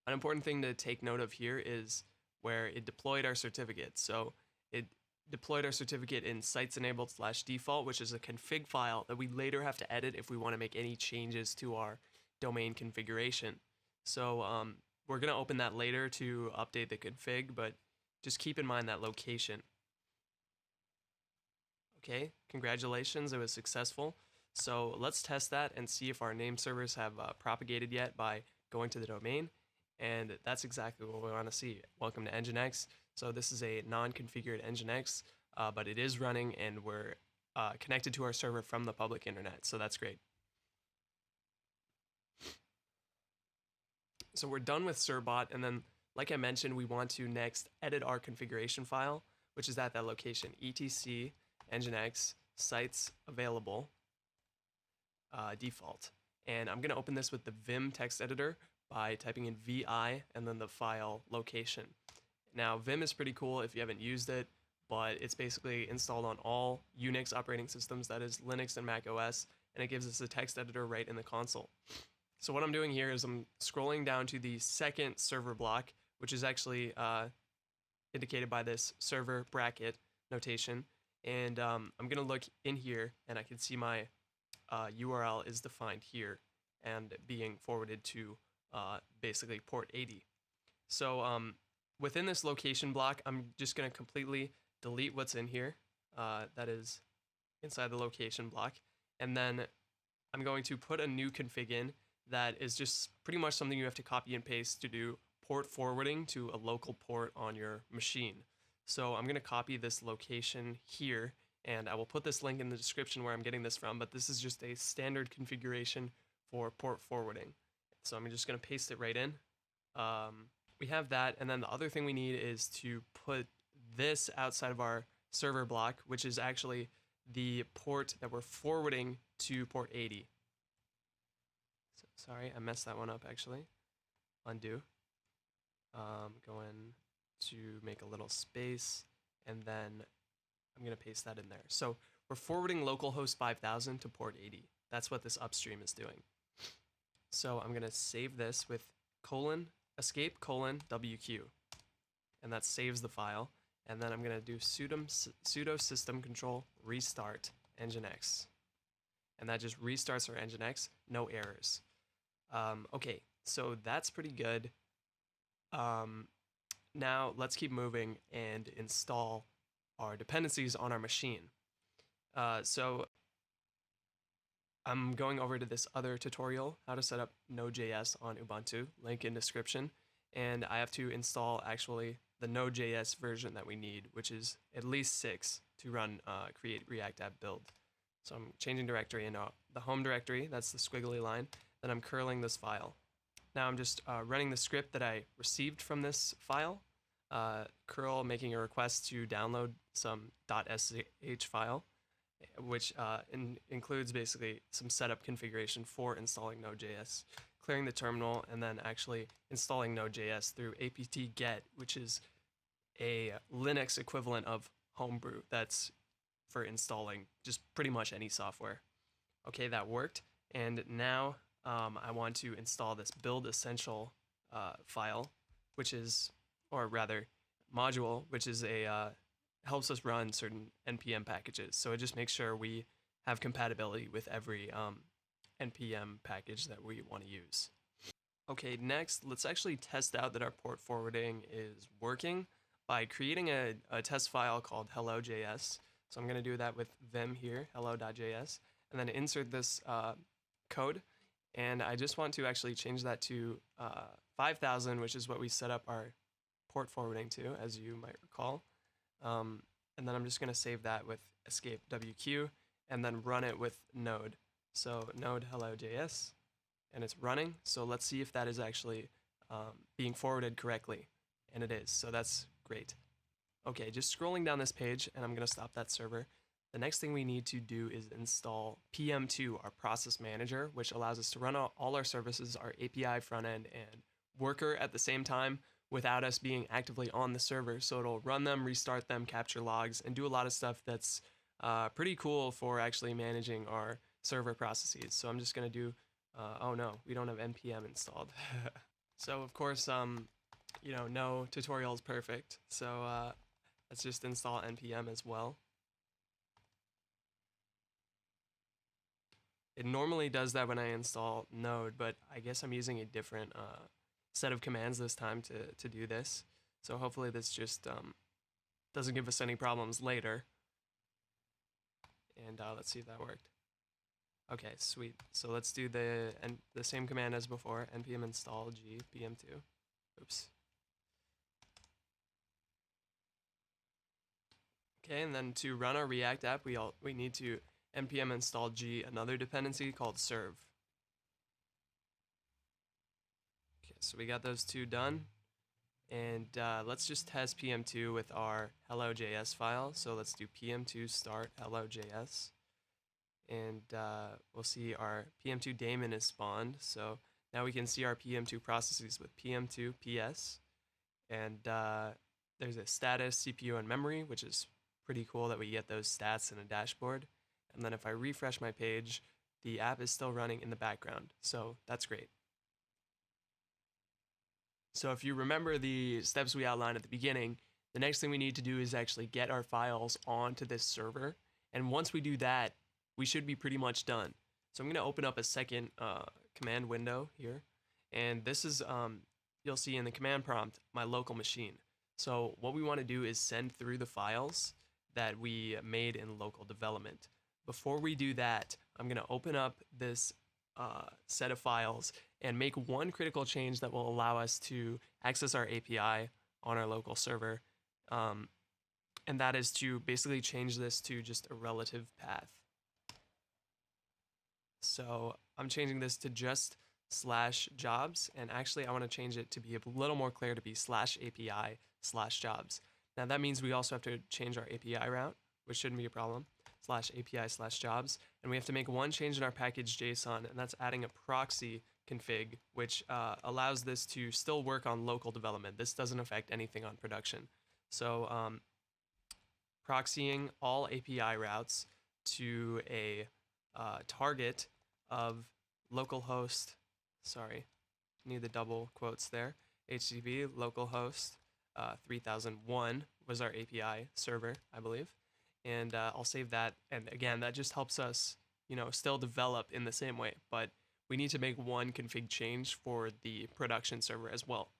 An important thing to take note of here is where it deployed our certificate. So it deployed our certificate in sites-enabled/default, which is a config file that we later have to edit if we want to make any changes to our domain configuration. So we're going to open that later to update the config, but just keep in mind that location. Okay, congratulations, it was successful. So let's test that and see if our name servers have propagated yet by going to the domain. And that's exactly what we want to see. Welcome to Nginx. So this is a non-configured Nginx, but it is running, and we're connected to our server from the public internet. So that's great. So we're done with certbot, and then, like I mentioned, we want to next edit our configuration file, which is at that location, etc nginx sites available default. And I'm going to open this with the Vim text editor by typing in vi and then the file location. Now, Vim is pretty cool if you haven't used it, but it's basically installed on all Unix operating systems, that is Linux and Mac OS, and it gives us a text editor right in the console. So what I'm doing here is I'm scrolling down to the second server block, which is actually indicated by this server bracket notation. And I'm going to look in here, and I can see my URL is defined here and being forwarded to basically port 80. So within this location block, I'm just going to completely delete what's in here. That is inside the location block. And then I'm going to put a new config in that is just pretty much something you have to copy and paste to do port forwarding to a local port on your machine. So I'm going to copy this location here, and I will put this link in the description where I'm getting this from, but this is just a standard configuration for port forwarding. So I'm just going to paste it right in. We have that, and then the other thing we need is to put this outside of our server block, which is actually the port that we're forwarding to port 80. So, sorry, I messed that one up actually. Undo. Going to make a little space, and then I'm going to paste that in there. So we're forwarding localhost 5000 to port 80. That's what this upstream is doing. So I'm going to save this with escape WQ, and that saves the file. And then I'm going to do sudo system control restart nginx, and that just restarts our nginx, no errors. Okay, so that's pretty good. Now let's keep moving and install our dependencies on our machine. So I'm going over to this other tutorial, how to set up node.js on Ubuntu, link in description, and I have to install actually the node.js version that we need, which is at least 6 to run create React app build. So I'm changing directory into the home directory, that's the squiggly line, then I'm curling this file. Now I'm just running the script that I received from this file, curl making a request to download some .sh file, which includes basically some setup configuration for installing Node.js, clearing the terminal, and then actually installing Node.js through apt-get, which is a Linux equivalent of Homebrew that's for installing just pretty much any software. Okay, that worked, and now I want to install this build essential file, which is, or rather, module, which is a helps us run certain npm packages. So it just makes sure we have compatibility with every npm package that we want to use. Okay, next, let's actually test out that our port forwarding is working by creating a test file called hello.js. So I'm going to do that with vim here, hello.js, and then insert this code. And I just want to actually change that to 5000, which is what we set up our port forwarding to, as you might recall. And then I'm just going to save that with escape WQ and then run it with node. So node hello.js, and it's running. So let's see if that is actually being forwarded correctly. And it is, so that's great. Okay, just scrolling down this page, and I'm going to stop that server. The next thing we need to do is install PM2, our process manager, which allows us to run all our services, our API, front end, and worker at the same time without us being actively on the server. So it'll run them, restart them, capture logs, and do a lot of stuff that's pretty cool for actually managing our server processes. So I'm just going to do, oh no, we don't have npm installed. So of course, you know, no tutorial is perfect. So let's just install npm as well. It normally does that when I install Node, but I guess I'm using a different set of commands this time to do this. So hopefully this just doesn't give us any problems later. And let's see if that worked. Okay, sweet. So let's do the same command as before, npm install g pm2. Oops. Okay, and then to run our React app, we need to npm install g another dependency called serve. Okay, so we got those two done, and let's just test pm2 with our hello.js file. So let's do pm2 start hello.js, and we'll see our pm2 daemon is spawned. So now we can see our pm2 processes with pm2 ps, and there's a status, CPU, and memory, which is pretty cool that we get those stats in a dashboard. And then if I refresh my page, the app is still running in the background. So that's great. So if you remember the steps we outlined at the beginning, the next thing we need to do is actually get our files onto this server. And once we do that, we should be pretty much done. So I'm going to open up a second command window here. And this is, you'll see in the command prompt, my local machine. So what we want to do is send through the files that we made in local development. Before we do that, I'm going to open up this set of files and make one critical change that will allow us to access our API on our local server. And that is to basically change this to just a relative path. So I'm changing this to just /jobs, and actually I want to change it to be a little more clear to be /API/jobs. Now that means we also have to change our API route, which shouldn't be a problem, /API/jobs, and we have to make one change in our package JSON, and that's adding a proxy config, which allows this to still work on local development. This doesn't affect anything on production. So proxying all API routes to a target of localhost, sorry, need the double quotes there, HTTP localhost 3001 was our API server, I believe. And I'll save that. And again, that just helps us, still develop in the same way, but we need to make one config change for the production server as well.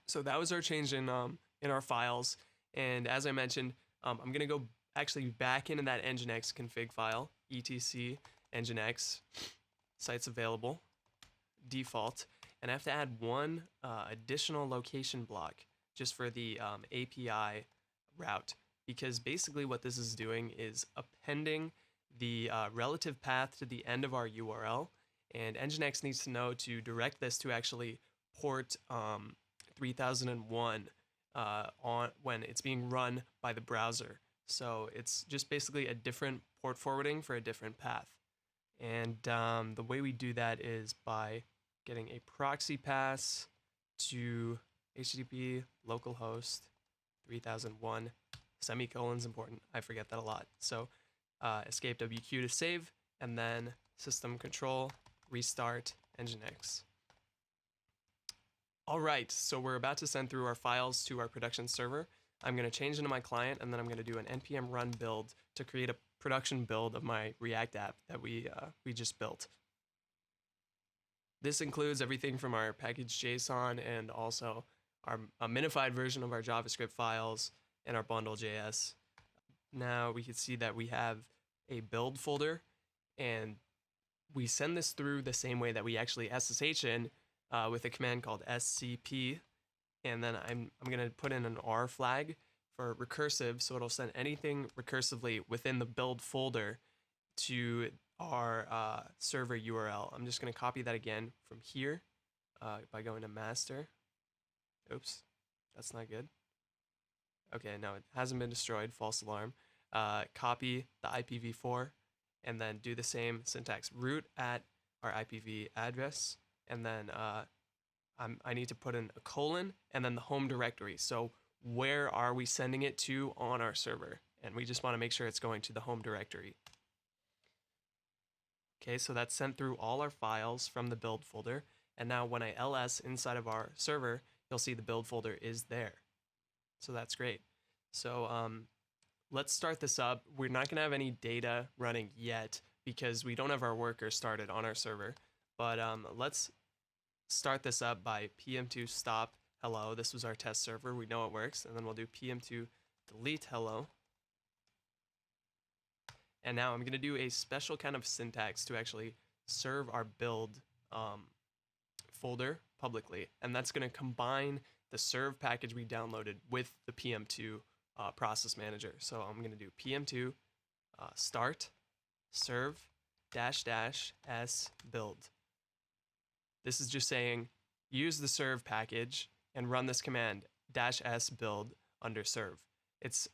So that was our change in our files. And as I mentioned, I'm going to go actually back into that nginx config file, etc nginx, sites available, default, and I have to add one additional location block just for the API route, because basically what this is doing is appending the relative path to the end of our URL, and nginx needs to know to direct this to actually port 3001 on when it's being run by the browser. So it's just basically a different port forwarding for a different path. And the way we do that is by getting a proxy pass to HTTP localhost 3001, semicolon's important. I forget that a lot. So escape WQ to save, and then system control, restart nginx. All right, so we're about to send through our files to our production server. I'm going to change into my client, and then I'm going to do an npm run build to create a production build of my React app that we just built. This includes everything from our package JSON and also a minified version of our JavaScript files and our bundle.js. Now we can see that we have a build folder, and we send this through the same way that we actually SSH in with a command called scp, and then I'm going to put in an R flag for recursive, so it'll send anything recursively within the build folder to our server URL. I'm just going to copy that again from here by going to master. Oops, that's not good. Okay, no, it hasn't been destroyed, false alarm. Copy the IPv4, and then do the same syntax, root at our IPv address, and then I need to put in a colon and then the home directory. So where are we sending it to on our server? And we just want to make sure it's going to the home directory. Okay, so that's sent through all our files from the build folder. And now when I ls inside of our server, you'll see the build folder is there. So that's great. So let's start this up. We're not going to have any data running yet because we don't have our worker started on our server. But let's start this up by pm2 stop hello. This was our test server. We know it works. And then we'll do pm2 delete hello. And now I'm going to do a special kind of syntax to actually serve our build folder publicly. And that's going to combine the serve package we downloaded with the pm2 process manager. So I'm going to do pm2 start serve --s build. This is just saying use the serve package and run this command -s build under serve. It's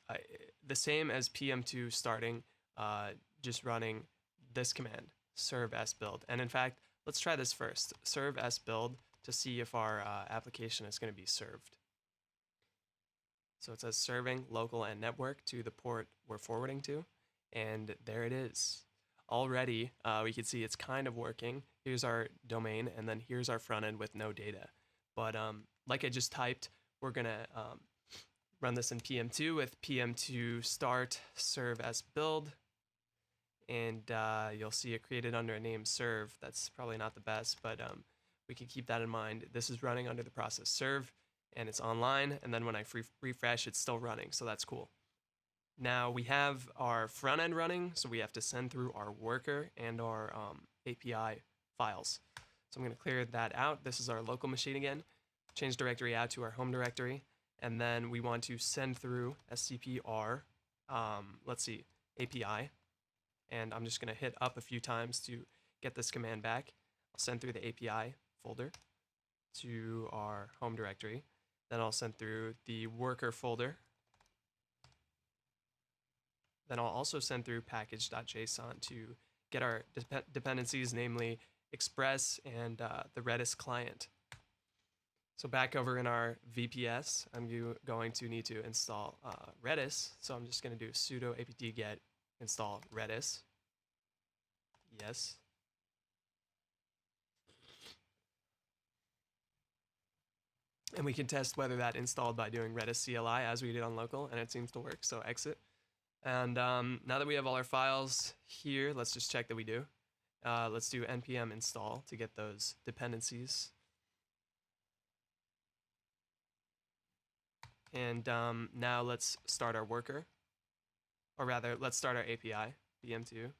the same as pm2 starting, just running this command, serve s build. And in fact, let's try this first, serve s build, to see if our application is going to be served. So it says serving local and network to the port we're forwarding to, and there it is. already we can see it's kind of working. Here's our domain, and then here's our front end with no data. But like I just typed, we're gonna run this in PM2 with PM2 start serve as build, and you'll see it created under a name serve. That's probably not the best, but we can keep that in mind. This is running under the process serve, and it's online, and then when I refresh, it's still running, so that's cool. Now we have our front end running, so we have to send through our worker and our API files. So I'm going to clear that out. This is our local machine again. Change directory out to our home directory, and then we want to send through scpr, let's see, API, and I'm just going to hit up a few times to get this command back. I'll send through the API folder to our home directory. Then I'll send through the worker folder. Then I'll also send through package.json to get our dependencies, namely Express and the Redis client. So back over in our VPS, I'm going to need to install Redis. So I'm just going to do sudo apt get install Redis. Yes. And we can test whether that installed by doing Redis CLI as we did on local, and it seems to work, so exit. And now that we have all our files here, let's just check that we do. Let's do npm install to get those dependencies. And now let's start our worker, or rather, let's start our API, pm2,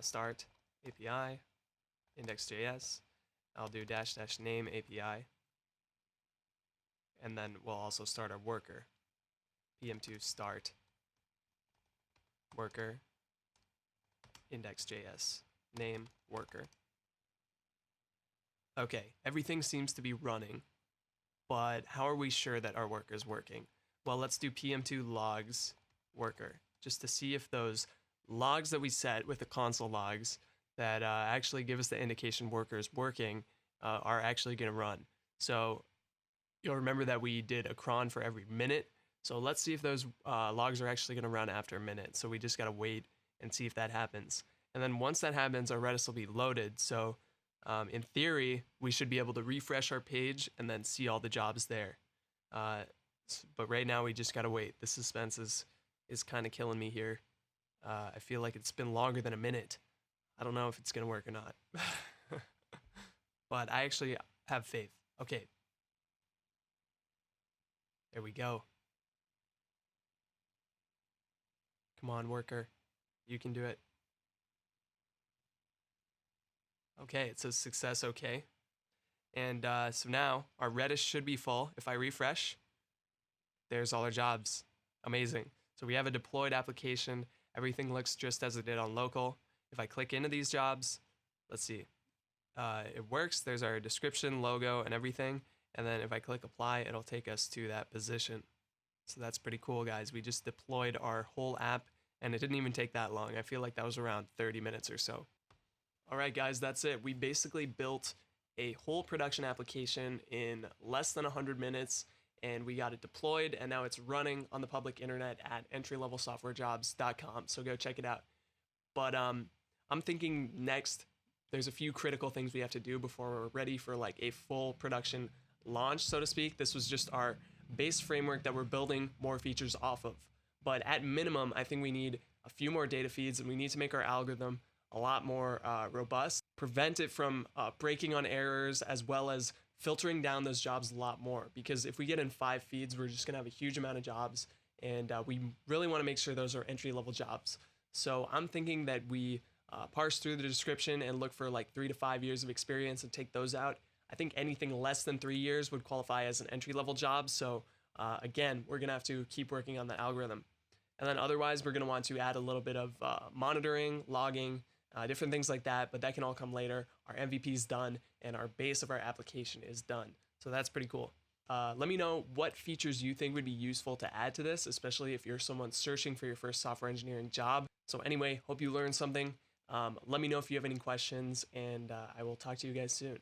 start API, index.js. I'll do -- name API. And then we'll also start our worker, pm2 start worker index.js name worker. Okay, everything seems to be running, but how are we sure that our worker is working? Well, let's do pm2 logs worker just to see if those logs that we set with the console logs that actually give us the indication worker is working are actually going to run. So you'll remember that we did a cron for every minute. So let's see if those logs are actually going to run after a minute. So we just got to wait and see if that happens. And then once that happens, our Redis will be loaded. So in theory, we should be able to refresh our page and then see all the jobs there. But right now, we just got to wait. The suspense is kind of killing me here. I feel like it's been longer than a minute. I don't know if it's going to work or not. But I actually have faith. Okay. There we go. Come on, worker. You can do it. Okay, it says success okay. And so now our Redis should be full. If I refresh, there's all our jobs. Amazing. So we have a deployed application. Everything looks just as it did on local. If I click into these jobs, let's see. It works. There's our description, logo, and everything. And then if I click apply, it'll take us to that position. So that's pretty cool, guys. We just deployed our whole app, and it didn't even take that long. I feel like that was around 30 minutes or so. All right, guys, that's it. We basically built a whole production application in less than 100 minutes, and we got it deployed, and now it's running on the public internet at entrylevelsoftwarejobs.com. So go check it out. But I'm thinking next, there's a few critical things we have to do before we're ready for like a full production launch, so to speak. This was just our base framework that we're building more features off of. But at minimum, I think we need a few more data feeds, and we need to make our algorithm a lot more robust, prevent it from breaking on errors, as well as filtering down those jobs a lot more. Because if we get in 5 feeds, we're just gonna have a huge amount of jobs, and we really wanna make sure those are entry-level jobs. So I'm thinking that we parse through the description and look for like 3 to 5 years of experience and take those out. I think anything less than 3 years would qualify as an entry-level job. So again, we're gonna have to keep working on the algorithm. And then otherwise, we're gonna want to add a little bit of monitoring, logging, different things like that, but that can all come later. Our MVP is done, and our base of our application is done. So that's pretty cool. Let me know what features you think would be useful to add to this, especially if you're someone searching for your first software engineering job. So anyway, hope you learned something. Let me know if you have any questions, and I will talk to you guys soon.